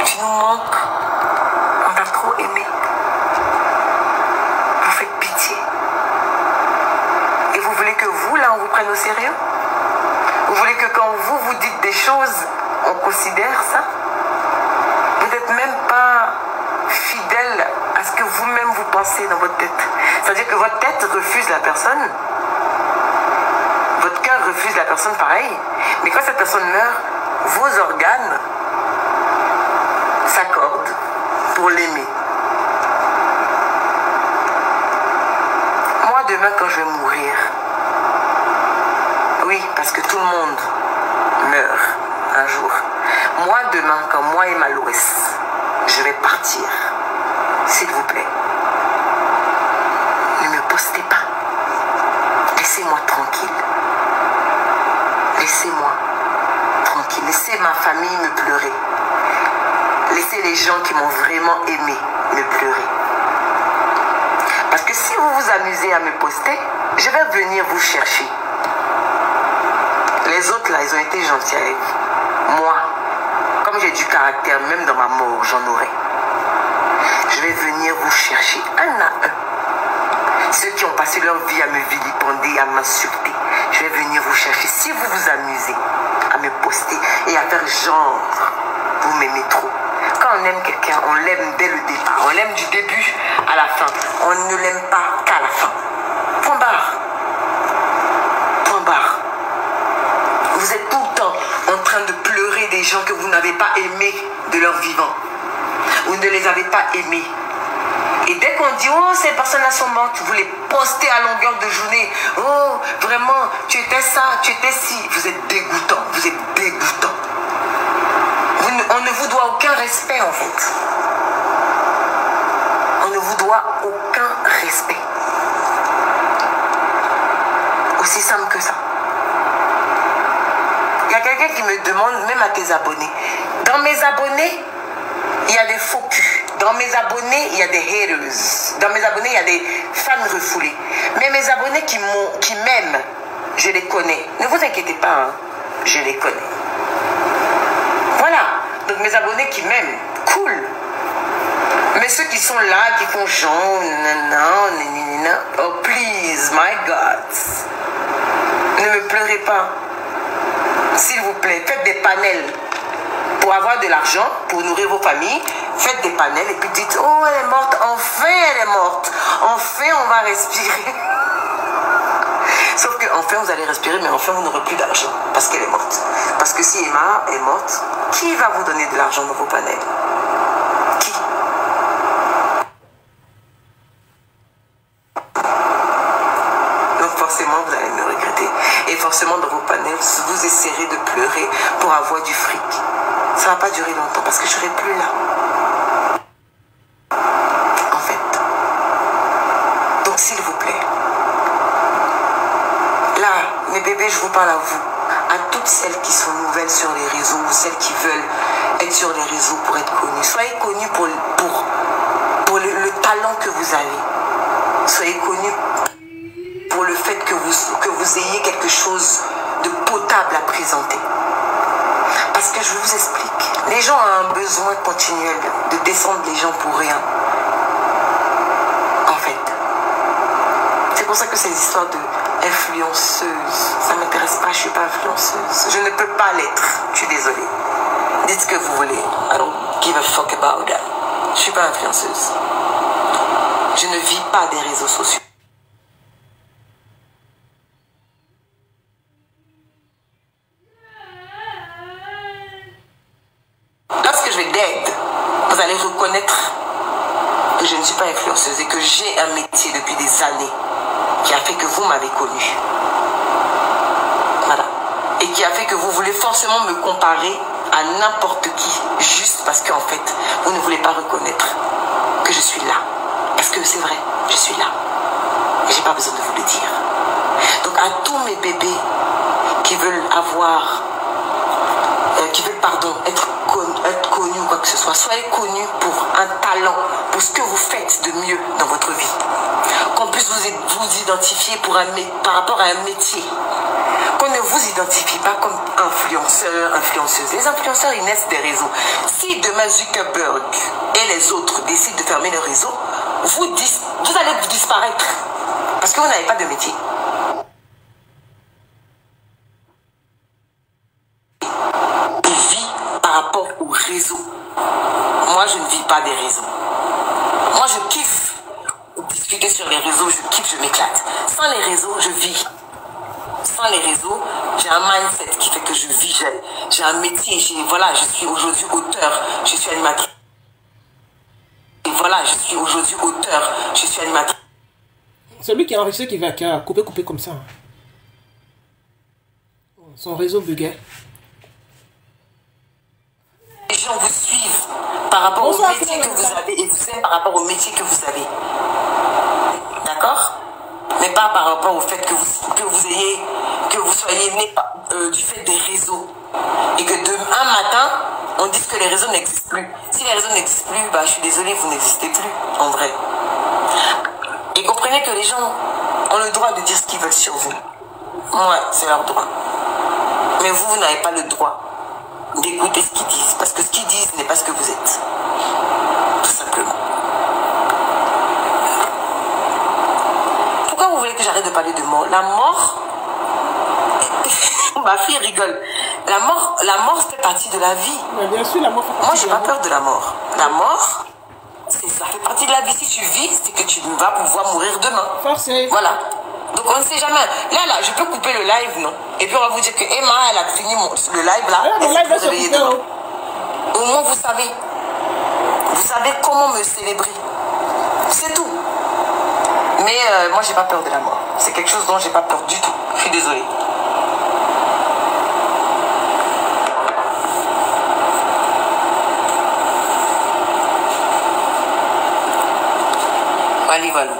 tu nous manques, on t'a trop aimé, vous faites pitié. Et vous voulez que vous là on vous prenne au sérieux? Vous voulez que quand vous dites des choses, on considère ça? Vous n'êtes même pas fidèle à ce que vous-même vous pensez dans votre tête. C'est-à-dire que votre tête refuse la personne. Votre cœur refuse la personne pareil. Mais quand cette personne meurt, vos organes s'accordent pour l'aimer. Moi, demain, quand je vais mourir, oui, parce que tout le monde meurt un jour. Moi, demain, quand moi et Emma Louès, je vais partir, s'il vous plaît, ne me postez pas. Laissez-moi tranquille. Laissez-moi tranquille. Laissez ma famille me pleurer. Laissez les gens qui m'ont vraiment aimé me pleurer. Parce que si vous vous amusez à me poster, je vais venir vous chercher. Les autres là, ils ont été gentils avec vous. Moi, comme j'ai du caractère, même dans ma mort, j'en aurai. Je vais venir vous chercher un à un. Ceux qui ont passé leur vie à me vilipender, à m'insulter, je vais venir vous chercher. Si vous vous amusez à me poster et à faire genre, vous m'aimez trop. Quand on aime quelqu'un, on l'aime dès le départ. On l'aime du début à la fin. On ne l'aime pas qu'à la fin. Point barre. Point barre. Vous êtes tout le temps en train de pleurer des gens que vous n'avez pas aimés de leur vivant. Vous ne les avez pas aimés. Et dès qu'on dit, oh, ces personnes-là sont mortes, vous les postez à longueur de journée. Oh, vraiment, tu étais ça, tu étais ci. Vous êtes dégoûtant, vous êtes dégoûtant. On ne vous doit aucun respect, en fait. On ne vous doit aucun respect. Aussi simple que ça. Il y a quelqu'un qui me demande, même à tes abonnés, dans mes abonnés, il y a des faux culs. Dans mes abonnés, il y a des haters. Dans mes abonnés, il y a des fans refoulés. Mais mes abonnés qui m'aiment, je les connais. Ne vous inquiétez pas, hein, je les connais. Voilà. Donc mes abonnés qui m'aiment, cool. Mais ceux qui sont là, qui font genre, nanana, oh please, my God. Ne me pleurez pas. S'il vous plaît, faites des panels. Pour avoir de l'argent, pour nourrir vos familles, faites des panels et puis dites, oh elle est morte, enfin elle est morte, enfin on va respirer. Sauf que enfin vous allez respirer, mais enfin vous n'aurez plus d'argent parce qu'elle est morte. Parce que si Emma est morte, qui va vous donner de l'argent dans vos panels? Qui? Donc forcément vous allez me regretter. Et forcément dans vos panels, vous essaierez de pleurer pour avoir du fric. Ça ne va pas durer longtemps parce que je ne serai plus là. En fait. Donc s'il vous plaît. Là, mes bébés, je vous parle à vous. À toutes celles qui sont nouvelles sur les réseaux ou celles qui veulent être sur les réseaux pour être connues. Soyez connues pour le talent que vous avez. Soyez connues pour le fait que vous ayez quelque chose de potable à présenter. Parce que je vous explique, les gens ont un besoin continuel de descendre les gens pour rien. En fait. C'est pour ça que ces histoires d'influenceuse, ça ne m'intéresse pas, je ne suis pas influenceuse. Je ne peux pas l'être, je suis désolée. Dites ce que vous voulez. I don't give a fuck about that. Je ne suis pas influenceuse. Je ne vis pas des réseaux sociaux. Lorsque je vais dead, vous allez reconnaître que je ne suis pas influenceuse et que j'ai un métier depuis des années qui a fait que vous m'avez connue. Voilà. Et qui a fait que vous voulez forcément me comparer à n'importe qui, juste parce qu'en fait, vous ne voulez pas reconnaître que je suis là. Parce que c'est vrai, je suis là. Et j'ai pas besoin de vous le dire. Donc à tous mes bébés qui veulent avoir, être connus ou quoi que ce soit, soyez connus pour un talent, pour ce que vous faites de mieux dans votre vie. Qu'on puisse vous identifier par rapport à un métier. Qu'on ne vous identifie pas comme influenceur, influenceuse. Les influenceurs, ils naissent des réseaux. Si demain Zuckerberg et les autres décident de fermer le réseau, vous allez disparaître. Parce que vous n'avez pas de métier. On vit par rapport au réseau. Moi, je ne vis pas des réseaux. Moi, je kiffe discuter sur les réseaux, je kiffe, je m'éclate. Sans les réseaux, je vis. Sans les réseaux, j'ai un mindset qui fait que je vis, j'ai un métier, voilà, je suis aujourd'hui auteur, je suis animatrice. Et voilà, je suis aujourd'hui auteur, je suis animatrice. Celui qui est enregistré qui va couper comme ça. Son réseau buguait. Les gens vous suivent par rapport au métier que vous avez et vous aiment par rapport au métier que vous avez. D'accord? Mais pas par rapport au fait que que vous soyez né du fait des réseaux et que un matin, on dise que les réseaux n'existent plus. Si les réseaux n'existent plus, bah, je suis désolée, vous n'existez plus, en vrai. Et comprenez que les gens ont le droit de dire ce qu'ils veulent sur vous. Ouais, c'est leur droit. Mais vous, vous n'avez pas le droit d'écouter ce qu'ils disent. Parce que ce qu'ils disent n'est pas ce que vous êtes. Tout simplement. Pourquoi vous voulez que j'arrête de parler de mort? La mort... Ma fille rigole. La mort fait partie de la vie. Mais bien sûr, la mort fait partie. Moi, j'ai pas peur de la mort. La mort, ça fait partie de la vie. Si tu vis, c'est que tu vas pouvoir mourir demain. Forcé. Voilà. Donc on ne sait jamais. Là, je peux couper le live, non? Et puis on va vous dire que Emma, elle a fini le live là. Le live va se couper. Au moins, vous savez. Vous savez comment me célébrer. C'est tout. Mais moi, j'ai pas peur de la mort. C'est quelque chose dont j'ai pas peur du tout. Je suis désolée. Allez, voilà.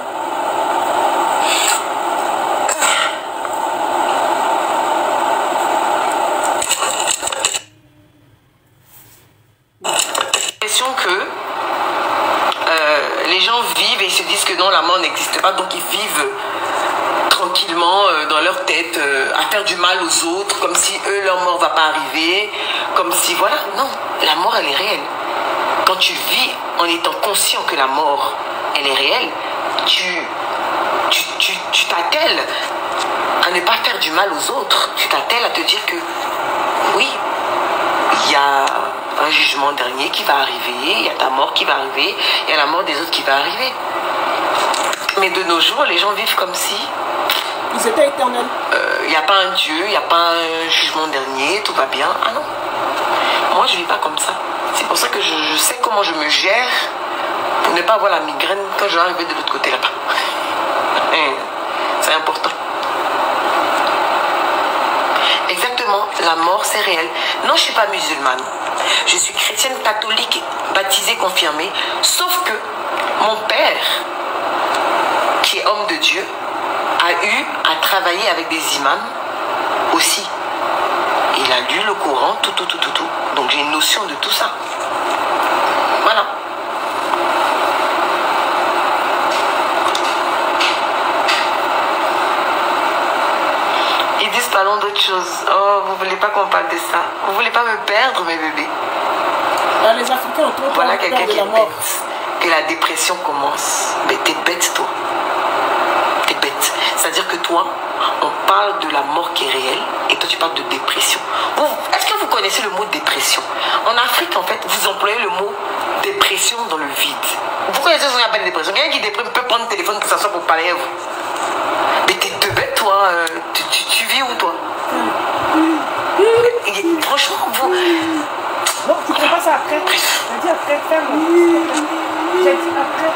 L'impression que les gens vivent et ils se disent que non, la mort n'existe pas, donc ils vivent tranquillement dans leur tête à faire du mal aux autres, comme si eux, leur mort va pas arriver, comme si, voilà, non, la mort, elle est réelle. Quand tu vis en étant conscient que la mort, elle est réelle, tu t'attelles à ne pas faire du mal aux autres. Tu t'attelles à te dire que oui, il y a un jugement dernier qui va arriver, il y a ta mort qui va arriver, il y a la mort des autres qui va arriver. Mais de nos jours, les gens vivent comme si ils étaient éternels. Il n'y a pas un Dieu, il n'y a pas un jugement dernier, tout va bien. Ah non, moi je ne vis pas comme ça. C'est pour ça que je sais comment je me gère pour ne pas avoir la migraine quand je vais arriver de l'autre côté là-bas. C'est important. Exactement, la mort c'est réel. Non, je ne suis pas musulmane. Je suis chrétienne catholique, baptisée, confirmée. Sauf que mon père, qui est homme de Dieu, a eu à travailler avec des imams aussi. Il a lu le Coran, tout. Donc j'ai une notion de tout ça. Voilà. Ils disent parlons d'autre chose. Oh, vous voulez pas qu'on parle de ça? Vous voulez pas me perdre, mes bébés? Les Africains ont trop voilà quelqu'un qui est la mort. bête. Que la dépression commence. Mais t'es bête, toi. T'es bête. C'est-à-dire que toi, on parle de la mort qui est réelle et toi, tu parles de dépression. Est-ce que vous connaissez le mot dépression? En Afrique, en fait, vous employez le mot dépression dans le vide. Vous connaissez ce qu'on appelle dépression? Quelqu'un qui déprime peut prendre le téléphone pour s'asseoir pour parler à vous. Mais t'es de bête, toi. Tu vis où, toi? Franchement, vous... Non, tu ne fais pas ça après. J'ai dit après, ferme. J'ai dit après.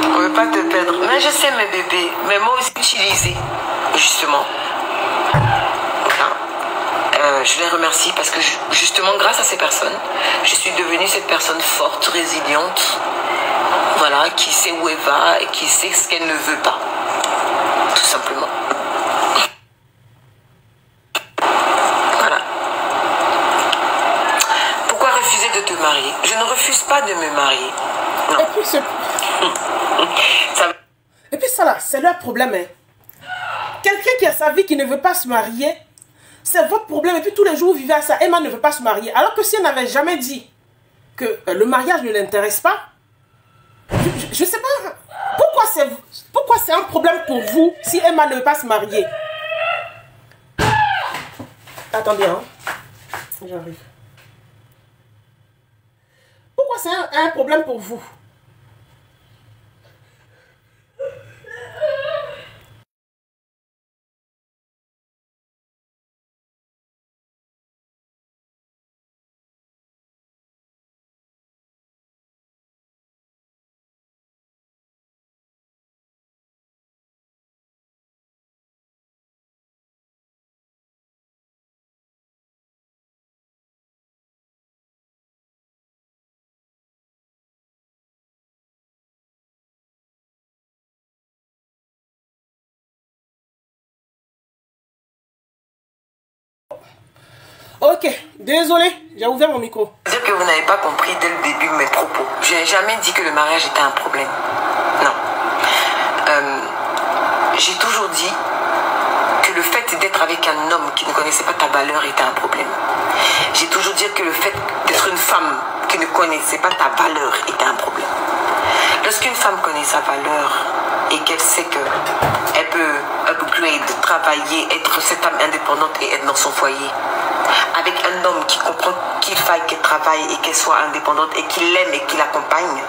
On ne veut pas te perdre. Mais je sais, mes bébés. Mais moi aussi, utilisé. Justement. Voilà. Je les remercie parce que justement, grâce à ces personnes, je suis devenue cette personne forte, résiliente. Voilà, qui sait où elle va et qui sait ce qu'elle ne veut pas. Tout simplement. Voilà. Pourquoi refuser de te marier? Je ne refuse pas de me marier. Non. Et puis ça là, c'est leur problème. Hein. Quelqu'un qui a sa vie qui ne veut pas se marier, c'est votre problème. Et puis tous les jours, vous vivez à ça. Emma ne veut pas se marier. Alors que si elle n'avait jamais dit que le mariage ne l'intéresse pas, je ne sais pas. Pourquoi c'est un problème pour vous si Emma ne veut pas se marier? Attendez, hein. J'arrive. Pourquoi c'est un problème pour vous? Ok, désolé, j'ai ouvert mon micro. Dire que vous n'avez pas compris dès le début mes propos. Je n'ai jamais dit que le mariage était un problème. Non. J'ai toujours dit que le fait d'être avec un homme qui ne connaissait pas ta valeur était un problème. J'ai toujours dit que le fait d'être une femme qui ne connaissait pas ta valeur était un problème. Lorsqu'une femme connaît sa valeur et qu'elle sait qu'elle peut upgrade, travailler, être cette femme indépendante et être dans son foyer, avec un homme qui comprend qu'il faille qu'elle travaille et qu'elle soit indépendante et qu'il l'aime et qu'il l'accompagne,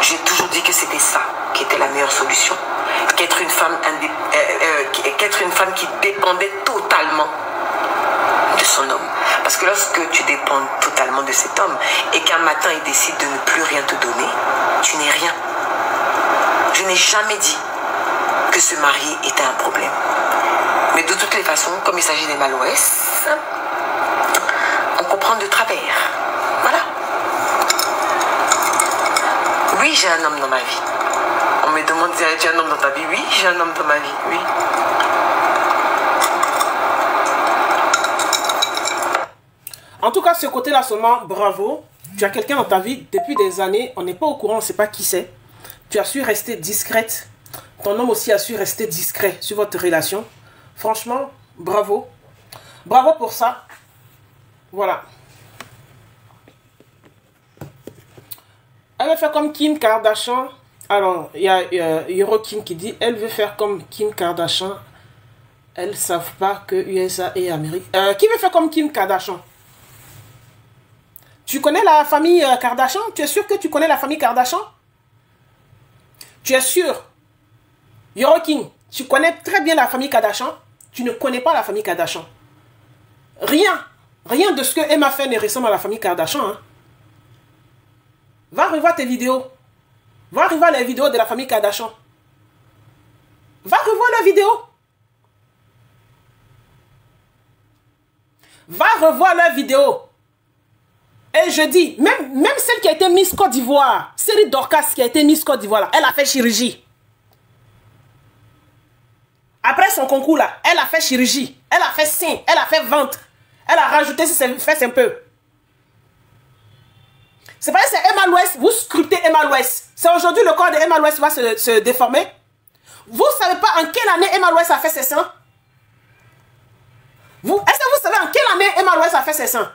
j'ai toujours dit que c'était ça qui était la meilleure solution. Qu'être une femme qui dépendait totalement de son homme. Parce que lorsque tu dépends totalement de cet homme et qu'un matin il décide de ne plus rien te donner, tu n'es rien. Je n'ai jamais dit que se marier était un problème. Mais de toutes les façons, comme il s'agit des Mal-Ouest, on comprend de travers. Voilà. Oui, j'ai un homme dans ma vie. On me demande si tu as un homme dans ta vie. Oui, j'ai un homme dans ma vie. Oui. En tout cas, ce côté-là seulement, bravo. Tu as quelqu'un dans ta vie depuis des années. On n'est pas au courant, on ne sait pas qui c'est. Tu as su rester discrète. Ton homme aussi a su rester discret sur votre relation. Franchement, bravo. Bravo pour ça. Voilà. Elle veut faire comme Kim Kardashian. Alors, il y a Yoro Kim qui dit, elle veut faire comme Kim Kardashian. Elles ne savent pas que USA et Amérique. Qui veut faire comme Kim Kardashian? Tu connais la famille Kardashian? Tu es sûr que tu connais la famille Kardashian? Tu es sûr? Yoro Kim, tu connais très bien la famille Kardashian? Tu ne connais pas la famille Kardashian. Rien de ce que Emma fait ne ressemble à la famille Kardashian. Hein? Va revoir tes vidéos. Va revoir les vidéos de la famille Kardashian. Va revoir la vidéo. Va revoir la vidéo. Et je dis, même celle qui a été Miss Côte d'Ivoire, Série Dorcas qui a été Miss Côte d'Ivoire, elle a fait chirurgie. Après son concours là, elle a fait chirurgie. Elle a fait sein, elle a fait ventre. Elle a rajouté sur ses fesses un peu. C'est pas que c'est Emma Louest, vous sculptez Emma Louest. C'est aujourd'hui le corps de Emma Louest va se déformer. Vous ne savez pas en quelle année Emma Louest a fait ses seins? Est-ce que vous savez en quelle année Emma Louest a fait ses seins?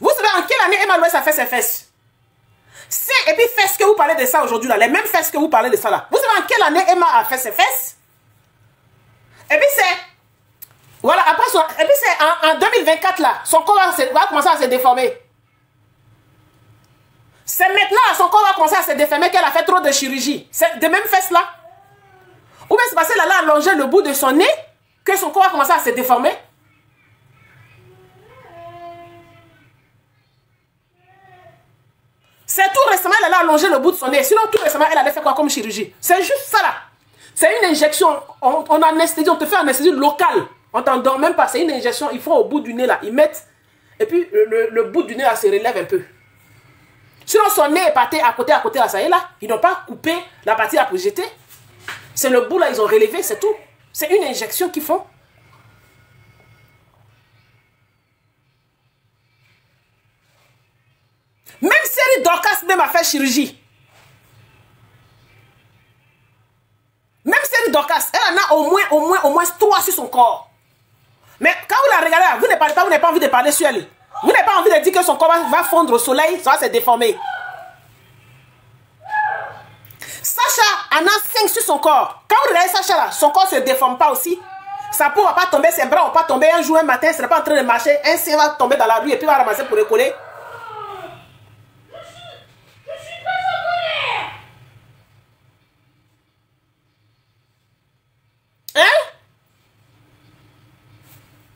Vous savez en quelle année Emma Louest a fait ses fesses? C'est et puis fesses que vous parlez de ça aujourd'hui là, les mêmes fesses que vous parlez de ça là. Vous savez en quelle année Emma a fait ses fesses? Et puis c'est voilà, après et puis c'est en 2024 là, son corps va commencer à se déformer. C'est maintenant son corps va commencer à se déformer qu'elle a fait trop de chirurgie. C'est de même fesses là. Ou bien c'est parce qu'elle a allongé le bout de son nez que son corps va commencer à se déformer. C'est tout récemment elle a allongé le bout de son nez. Sinon tout récemment elle avait fait quoi comme chirurgie? C'est juste ça là. C'est une injection. On anesthésie, on te fait anesthésie locale. On t'endort même pas. C'est une injection. Ils font au bout du nez là. Ils mettent. Et puis le bout du nez là se relève un peu. Sinon son nez est parti à côté là. Ça y est là. Ils n'ont pas coupé la partie là pour jeter. C'est le bout là. Ils ont relevé. C'est tout. C'est une injection qu'ils font. Même Série Dorcas même a fait chirurgie. Même Série Dorcas, elle en a au moins 3 sur son corps. Mais quand vous la regardez, vous ne parlez pas, vous n'avez pas envie de parler sur elle. Vous n'avez pas envie de dire que son corps va fondre au soleil, ça va se déformer. Sacha en a 5 sur son corps. Quand vous regardez Sacha là, son corps ne se déforme pas aussi. Sa peau ne va pas tomber, ses bras ne vont pas tomber un jour, un matin, elle ne sera pas en train de marcher, un sein va tomber dans la rue et puis va ramasser pour recoller. Hein?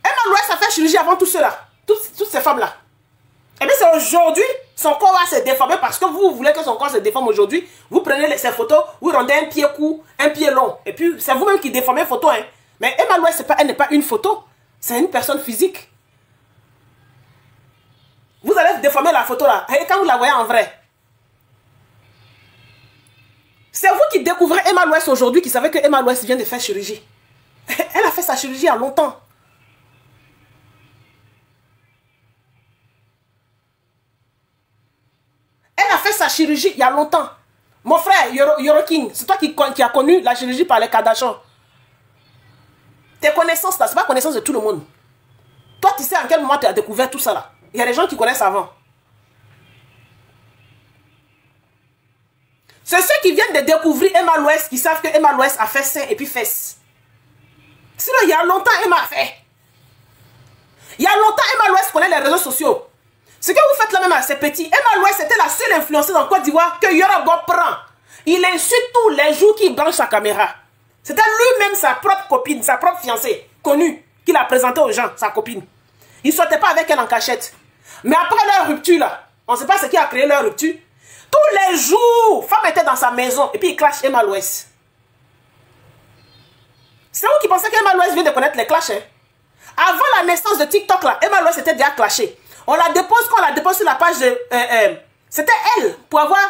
Emma Louest a fait chirurgie avant tout cela. Toutes ces femmes-là. Et bien c'est aujourd'hui, son corps va se déformer parce que vous voulez que son corps se déforme aujourd'hui. Vous prenez ces photos, vous rendez un pied court, un pied long. Et puis c'est vous-même qui déformez une photo. Hein. Mais Emma Louest, elle n'est pas une photo. C'est une personne physique. Vous allez déformer la photo là. Et quand vous la voyez en vrai. C'est vous qui découvrez Emma Louest aujourd'hui qui savez que Emma Louest vient de faire chirurgie. Elle a fait sa chirurgie il y a longtemps. sa chirurgie il y a longtemps. Mon frère, Yoro King, c'est toi qui as connu la chirurgie par les Kardashians. Tes connaissances là, c'est pas la connaissance de tout le monde. Toi, tu sais en quel moment tu as découvert tout ça là. Il y a des gens qui connaissent avant. C'est ceux qui viennent de découvrir Emma Louès qui savent que Emma Louès a fait sein et puis fesses. Sinon, il y a longtemps, Emma a fait. Il y a longtemps, Emma Louès connaît les réseaux sociaux. Ce que vous faites là même à ces petits, Emma Louès était la seule influenceuse en Côte d'Ivoire que Yorogo prend. Il insulte tous les jours qu'il branche sa caméra. C'était lui-même sa propre copine, sa propre fiancée, connue, qu'il a présentée aux gens, sa copine. Il ne sortait pas avec elle en cachette. Mais après leur rupture là, on ne sait pas ce qui a créé leur rupture. Tous les jours, femme était dans sa maison et puis il clash Emma Louès. C'est vous qui pensez qu'Emma Louès vient de connaître les clashs. Hein? Avant la naissance de TikTok là, Emma Louès était déjà clashée. On la dépose quand on la dépose sur la page de... c'était elle, pour avoir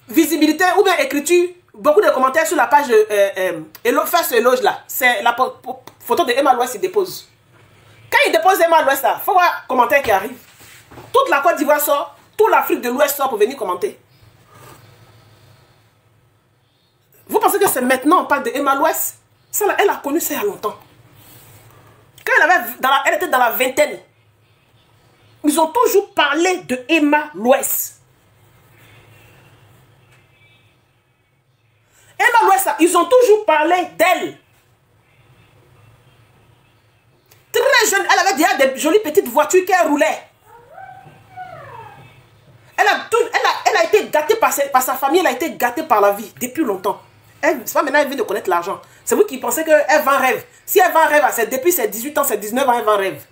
visibilité ou bien écriture, beaucoup de commentaires sur la page de First Eloge là. C'est la photo de Emma Louès, il dépose. Quand il dépose Emma Louès là, il faut voir les commentaires qui arrivent. Toute la Côte d'Ivoire sort, toute l'Afrique de l'Ouest sort pour venir commenter. Vous pensez que c'est maintenant on parle de Emma Louès? Ça là, elle a connu ça il y a longtemps. Quand elle était dans la vingtaine, ils ont toujours parlé de Emma Louès. Emma Louès, ils ont toujours parlé d'elle. Très jeune, elle avait déjà des jolies petites voitures qu'elle roulait. Elle a été gâtée par sa famille, elle a été gâtée par la vie depuis longtemps. C'est pas maintenant elle vient de connaître l'argent. C'est vous qui pensez qu'elle vend rêve. Si elle vend rêve, c'est depuis ses 18 ans, ses 19 ans, elle vend rêve.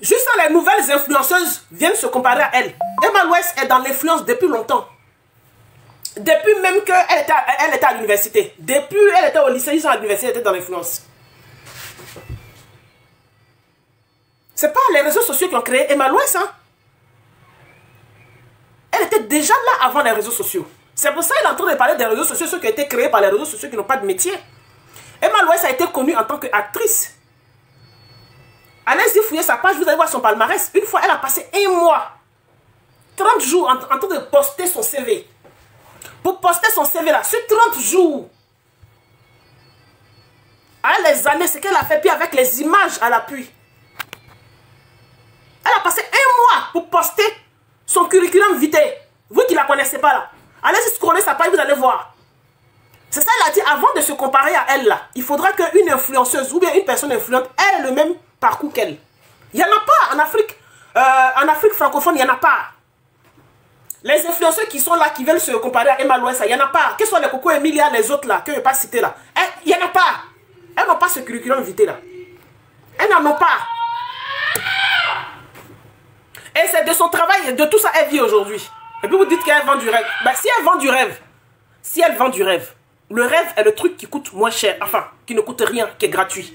Juste quand les nouvelles influenceuses viennent se comparer à elle. Emma Louès est dans l'influence depuis longtemps. Depuis même qu'elle était à l'université. Depuis elle était au lycée, ils sont à l'université, elle était dans l'influence. C'est pas les réseaux sociaux qui ont créé Emma Louès, hein. Elle était déjà là avant les réseaux sociaux. C'est pour ça qu'elle est en train de parler des réseaux sociaux, ceux qui ont été créés par les réseaux sociaux qui n'ont pas de métier. Emma Louès a été connue en tant qu'actrice. Allez-y fouiller sa page, vous allez voir son palmarès. Une fois, elle a passé 1 mois, 30 jours en train de poster son CV. Pour poster son CV là, sur 30 jours. Avec les années, ce qu'elle a fait, puis avec les images à l'appui. Elle a passé 1 mois pour poster son curriculum vitae. Vous qui ne la connaissez pas là. Allez-y scroller sa page, vous allez voir. C'est ça, elle a dit, avant de se comparer à elle là, il faudra qu'une influenceuse ou bien une personne influente ait le même parcours qu'elle. Il n'y en a pas en Afrique. En Afrique francophone, il n'y en a pas. Les influenceurs qui sont là, qui veulent se comparer à Emma Louès, il n'y en a pas. Que ce soit les Coco Emilia, les autres là, que je ne vais pas citer là. Il n'y en a pas. Elles n'ont pas ce curriculum vitae là. Elles n'en ont pas. Et c'est de son travail, de tout ça, elle vit aujourd'hui. Et puis vous dites qu'elle vend du rêve. Ben, si elle vend du rêve, le rêve est le truc qui coûte moins cher, enfin, qui ne coûte rien, qui est gratuit.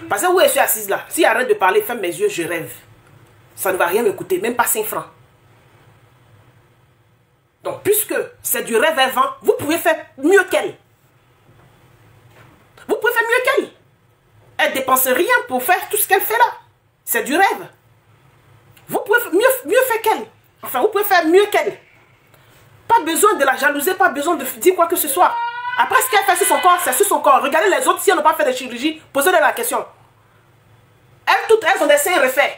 Parce que où je suis assise là, si j'arrête de parler, ferme mes yeux, je rêve. Ça ne va rien me coûter, même pas 5 francs. Donc, puisque c'est du rêve elle vend, vous pouvez faire mieux qu'elle. Vous pouvez faire mieux qu'elle. Elle ne dépense rien pour faire tout ce qu'elle fait là. C'est du rêve. Vous pouvez mieux faire qu'elle. Enfin, vous pouvez faire mieux qu'elle. Pas besoin de la jalouser, pas besoin de dire quoi que ce soit. Après, ce qu'elle fait sur son corps, c'est sur son corps. Regardez les autres, si elles n'ont pas fait de chirurgie, posez-leur la question. Elles, toutes, elles ont des seins refaits.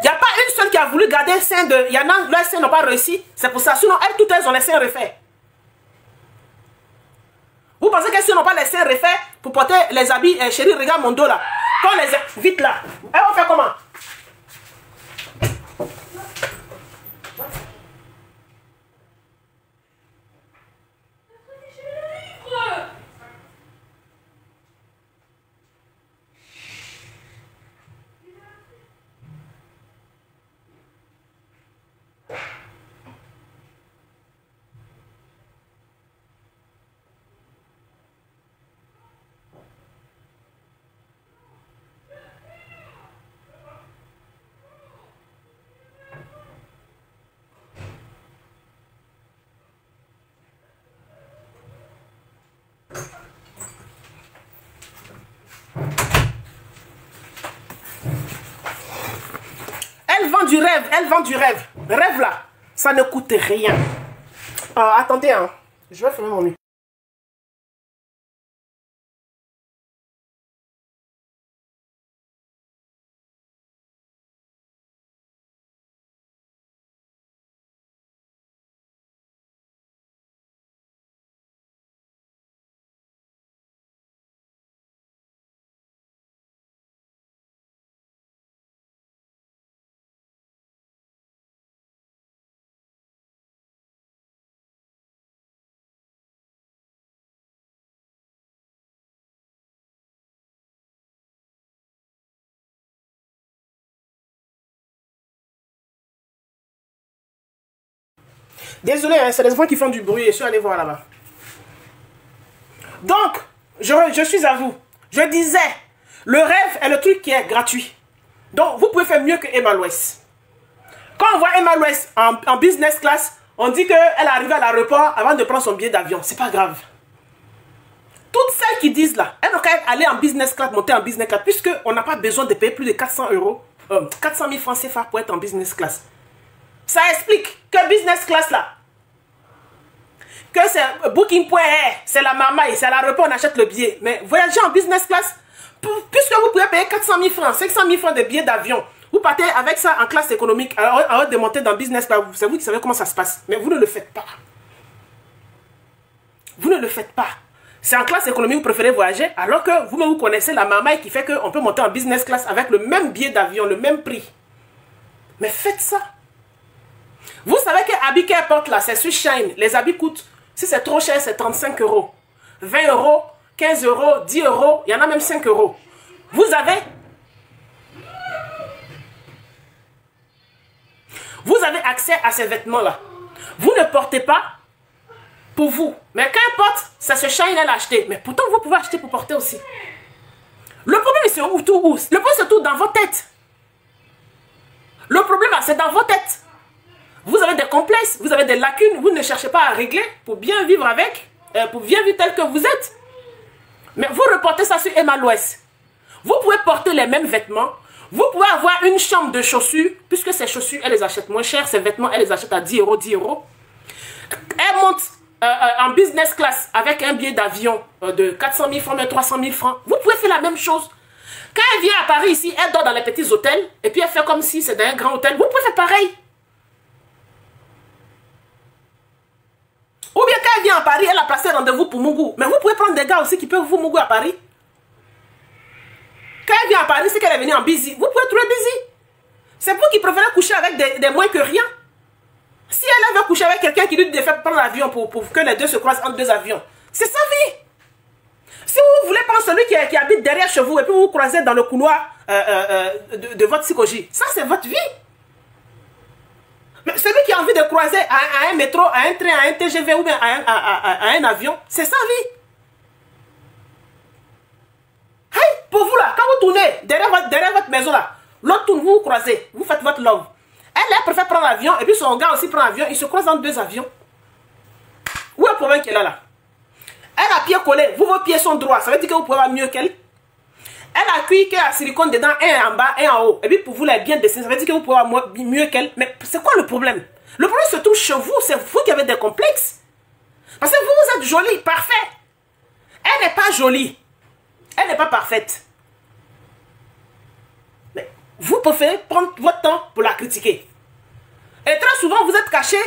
Il n'y a pas une seule qui a voulu garder le sein de... Il y en a, leurs seins n'ont pas réussi. C'est pour ça. Sinon, elles, toutes, elles ont les seins refaits. Vous pensez qu'elles n'ont pas les seins refaits pour porter les habits, chérie, regarde mon dos là. Quand les... Vite là. Elles vont faire comment? du rêve. Elle vend du rêve. Rêve là, ça ne coûte rien. Attendez, hein. Je vais fermer mon micro. Désolé, hein, c'est les enfants qui font du bruit. Je suis allé voir là-bas. Donc, je suis à vous. Je disais, le rêve est le truc qui est gratuit. Donc, vous pouvez faire mieux que Emma Louès. Quand on voit Emma Louès en business class, on dit qu'elle est arrivée à l'aéroport avant de prendre son billet d'avion. C'est pas grave. Toutes celles qui disent là, elles n'ont qu'à aller en business class, monter en business class, puisqu'on n'a pas besoin de payer plus de 400 euros, 400 000 francs CFA pour être en business class. Ça explique que business class là, que c'est booking.air, c'est la marmaille, c'est à l'aéroport, on achète le billet. Mais voyager en business class, puisque vous pouvez payer 400 000 francs, 500 000 francs de billets d'avion, vous partez avec ça en classe économique, alors de monter dans business class, c'est vous qui savez comment ça se passe. Mais vous ne le faites pas. Vous ne le faites pas. C'est en classe économique que vous préférez voyager, alors que vous-même vous connaissez la marmaille qui fait qu'on peut monter en business class avec le même billet d'avion, le même prix. Mais faites ça. Vous savez que habits qu'elle porte là, c'est sur Shine. Les habits coûtent, si c'est trop cher, c'est 35 euros. 20 euros, 15 euros, 10 euros, il y en a même 5 euros. Vous avez accès à ces vêtements-là. Vous ne portez pas pour vous. Mais quand elle porte, ça se Shine, elle a acheté. Mais pourtant, vous pouvez acheter pour porter aussi. Le problème, c'est où? Le problème, c'est tout dans vos têtes. Le problème, c'est dans vos têtes. Vous avez des complexes, vous avez des lacunes, vous ne cherchez pas à régler pour bien vivre avec, pour bien vivre tel que vous êtes. Mais vous reportez ça sur Emma Louès. Vous pouvez porter les mêmes vêtements, vous pouvez avoir une chambre de chaussures, puisque ces chaussures, elle les achète moins cher, ces vêtements, elle les achète à 10 euros, 10 euros. Elle monte en business class avec un billet d'avion de 400 000 francs, mais 300 000 francs. Vous pouvez faire la même chose. Quand elle vient à Paris ici, elle dort dans les petits hôtels, et puis elle fait comme si c'était un grand hôtel. Vous pouvez faire pareil. Ou bien quand elle vient à Paris, elle a placé rendez-vous pour Mougou. Mais vous pouvez prendre des gars aussi qui peuvent vous Mougou à Paris. Quand elle vient à Paris, c'est qu'elle est venue en busy. Vous pouvez trouver busy. C'est vous qui préférez coucher avec des moins que rien. Si elle veut coucher avec quelqu'un qui lui dit de faire prendre l'avion pour que les deux se croisent entre deux avions, c'est sa vie. Si vous voulez prendre celui qui habite derrière chez vous et puis vous vous croisez dans le couloir de votre psychologie, ça c'est votre vie. Mais celui qui a envie de croiser à un métro, à un train, à un TGV ou bien à un avion, c'est sa vie. Hey, pour vous là, quand vous tournez derrière votre maison là, l'autre tourne, vous vous croisez, vous faites votre love. Elle préfère prendre l'avion et puis son gars aussi prend l'avion, ils se croisent entre deux avions. Où est le problème qu'elle a là? Elle a pied collé, vos pieds sont droits, ça veut dire que vous pouvez avoir mieux qu'elle. Elle a cuit qu'elle a silicone dedans, un en bas, un en haut. Et puis pour vous, les bien dessinée, ça veut dire que vous pouvez avoir mieux qu'elle. Mais c'est quoi le problème? Le problème se trouve chez vous, c'est vous qui avez des complexes. Parce que vous êtes jolie, parfait. Elle n'est pas jolie. Elle n'est pas parfaite. Mais vous préférez prendre votre temps pour la critiquer. Et très souvent, vous êtes caché.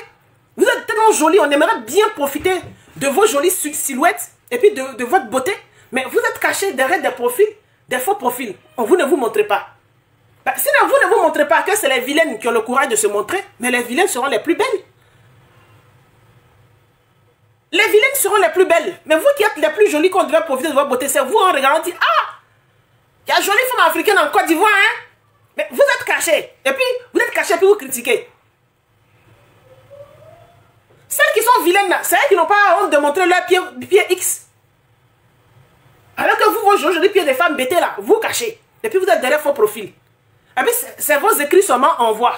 Vous êtes tellement jolie, on aimerait bien profiter de vos jolies silhouettes et puis de votre beauté. Mais vous êtes caché derrière des profils. Des faux profils, vous ne vous montrez pas. Sinon, vous ne vous montrez pas que c'est les vilaines qui ont le courage de se montrer, mais les vilaines seront les plus belles. Les vilaines seront les plus belles. Mais vous qui êtes les plus jolies qu'on devrait profiter de votre beauté, c'est vous en regardant dire, ah, il y a une jolie femme africaine en Côte d'Ivoire, hein. Mais vous êtes cachés. Et puis, vous êtes cachés puis vous critiquez. Celles qui sont vilaines là, c'est elles qui n'ont pas honte de montrer leur pied X. Alors que vous, vos jolis pieds des femmes bêtées là, vous cachez. Et puis vous êtes derrière vos profils. Et puis c'est vos écrits seulement on voit.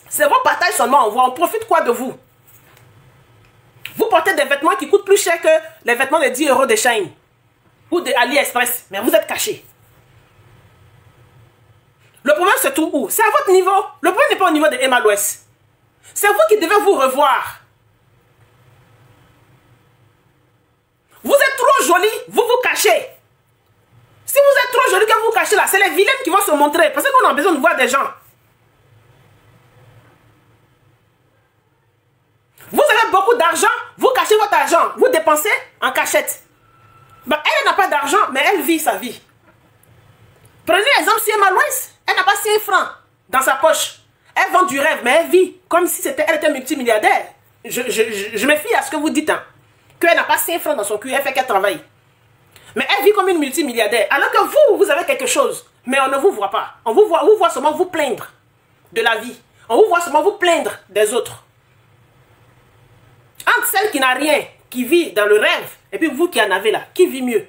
C'est vos partages seulement on voit. On profite quoi de vous? Vous portez des vêtements qui coûtent plus cher que les vêtements de 10 euros de Shine. Ou de AliExpress. Mais vous êtes cachés. Le problème se trouve où? C'est à votre niveau. Le problème n'est pas au niveau de Emma Louest. C'est vous qui devez vous revoir. Vous êtes trop jolie, vous vous cachez. Si vous êtes trop jolie que vous vous cachez là, c'est les vilaines qui vont se montrer. Parce qu'on a besoin de voir des gens. Vous avez beaucoup d'argent, vous cachez votre argent. Vous dépensez en cachette. Ben, elle n'a pas d'argent, mais elle vit sa vie. Prenez l'exemple sur Emma Louest. Elle n'a pas 5 francs dans sa poche. Elle vend du rêve, mais elle vit comme si elle était multimilliardaire. Je me fie à ce que vous dites. Hein, qu'elle n'a pas 5 francs dans son cul, elle fait qu'elle travaille. Mais elle vit comme une multimilliardaire. Alors que vous, vous avez quelque chose. Mais on ne vous voit pas. On vous voit seulement vous plaindre de la vie. On vous voit seulement vous plaindre des autres. Entre celle qui n'a rien, qui vit dans le rêve, et puis vous qui en avez là, qui vit mieux?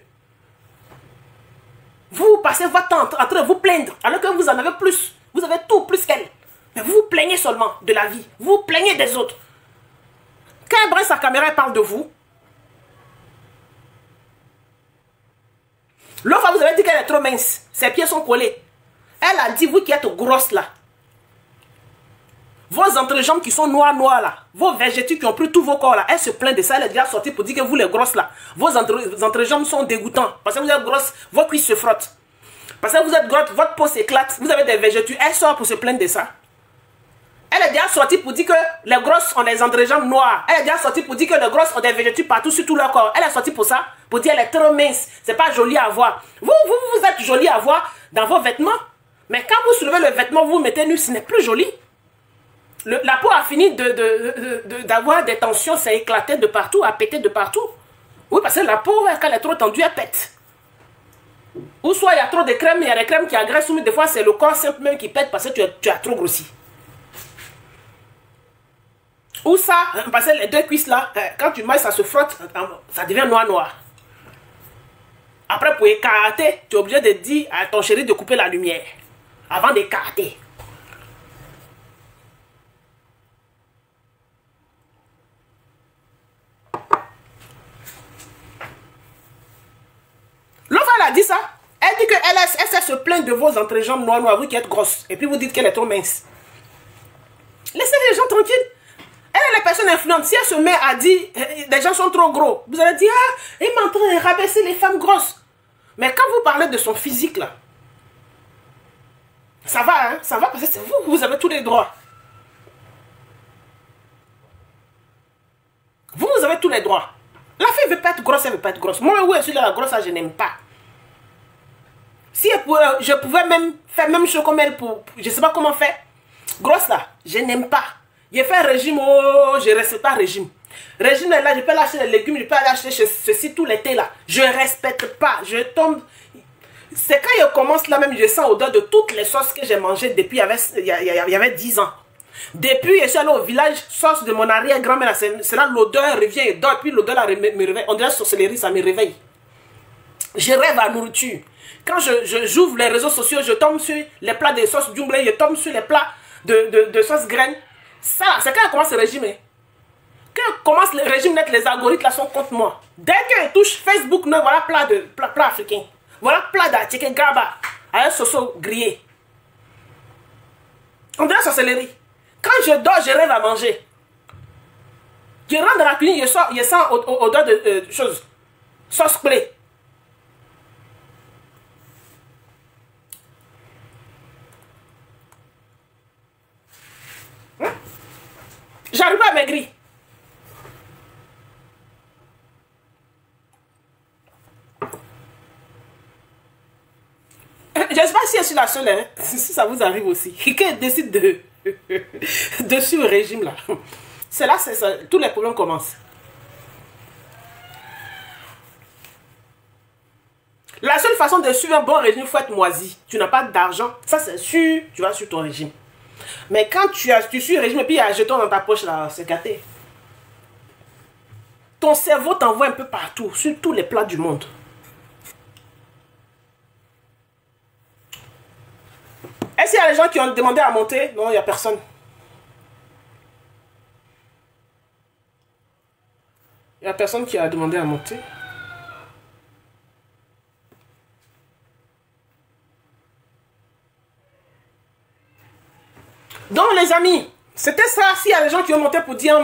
Vous passez votre temps en train de vous plaindre, alors que vous en avez plus. Vous avez tout plus qu'elle. Mais vous vous plaignez seulement de la vie. Vous vous plaignez des autres. Quand elle brasse sa caméra, elle parle de vous. L'autre fois, vous avez dit qu'elle est trop mince. Ses pieds sont collés. Elle a dit, vous qui êtes grosse là. Vos entrejambes qui sont noires là. Vos végétaux qui ont pris tous vos corps là. Elle se plaint de ça. Elle est déjà sortie pour dire que vous les grosses là. Vos entrejambes sont dégoûtants. Parce que vous êtes grosses, vos cuisses se frottent. Parce que vous êtes grosse, votre peau s'éclate. Vous avez des végétaux. Elle sort pour se plaindre de ça. Elle est déjà sortie pour dire que les grosses ont des entrejambes noires. Elle est déjà sortie pour dire que les grosses ont des végétaux partout sur tout leur corps. Elle est sortie pour ça. Pour dire qu'elle est trop mince. C'est pas joli à voir. Vous êtes joli à voir dans vos vêtements. Mais quand vous soulevez le vêtement, vous mettez nu, ce n'est plus joli. La peau a fini d'avoir des tensions, ça a éclaté de partout, a pété de partout. Oui, parce que la peau, quand elle est trop tendue, elle pète. Ou soit il y a trop de crème, il y a des crèmes qui agressent, mais des fois c'est le corps simple même qui pète parce que tu as trop grossi. Ou ça, parce que les deux cuisses là, quand tu manges, ça se frotte, ça devient noir. Après, pour écarter, tu es obligé de dire à ton chéri de couper la lumière avant d'écarter. L'autre, elle a dit ça. Elle dit qu'elle se plaint de vos entrejambes noires, vous qui êtes grosses. Et puis vous dites qu'elle est trop mince. Laissez les gens tranquilles. Elle est la personne influente. Si elle se met à dire les gens sont trop gros, vous allez dire ah, il est en train de rabaisser les femmes grosses. Mais quand vous parlez de son physique là, ça va, hein, ça va parce que c'est vous, vous avez tous les droits. Vous avez tous les droits. La fille ne veut pas être grosse, elle ne veut pas être grosse. Moi, oui, je suis là, la grosse, ça, je n'aime pas. Si je pouvais même faire même chose comme elle, je ne sais pas comment faire. Grosse là, je n'aime pas. J'ai fait un régime, oh, je ne respecte pas le régime. Régime est là, je peux l'acheter les légumes, je peux aller acheter ceci, tout l'été là. Je ne respecte pas, je tombe. C'est quand je commence là même, je sens l'odeur de toutes les sauces que j'ai mangées depuis il y avait 10 ans. Depuis, je suis allé au village, sauce de mon arrière-grand-mère, c'est là l'odeur revient et dort, puis l'odeur là me réveille. On dirait sorcellerie, ça me réveille. Je rêve à nourriture. Quand j'ouvre les réseaux sociaux, je tombe sur les plats de sauce djumble, je tombe sur les plats de sauce graine. Ça, c'est quand elle commence le régime. Hein. Quand elle commence le régime net, les algorithmes là sont contre moi. Dès qu'elle touche Facebook, non, voilà plat africain. Voilà plat d'attiqué gaba, avec soso grillé. On dirait sorcellerie. Quand je dors, je rêve à manger. Je rentre dans la cuisine, je sens odeur de choses. Sauce clé. J'arrive à maigrir. Je ne sais pas si je suis la seule, hein, si ça vous arrive aussi. Quelqu'un décide de suivre le régime là. C'est là que tous les problèmes commencent. La seule façon de suivre un bon régime, il faut être moisi. Tu n'as pas d'argent, ça c'est sûr, tu vas sur ton régime. Mais quand tu suis le régime et puis il y a un jeton dans ta poche là, c'est gâté. Ton cerveau t'envoie un peu partout, sur tous les plats du monde. Est-ce qu'il y a des gens qui ont demandé à monter? Non, il n'y a personne. Il n'y a personne qui a demandé à monter. Donc les amis, c'était ça. S'il y a des gens qui ont monté pour dire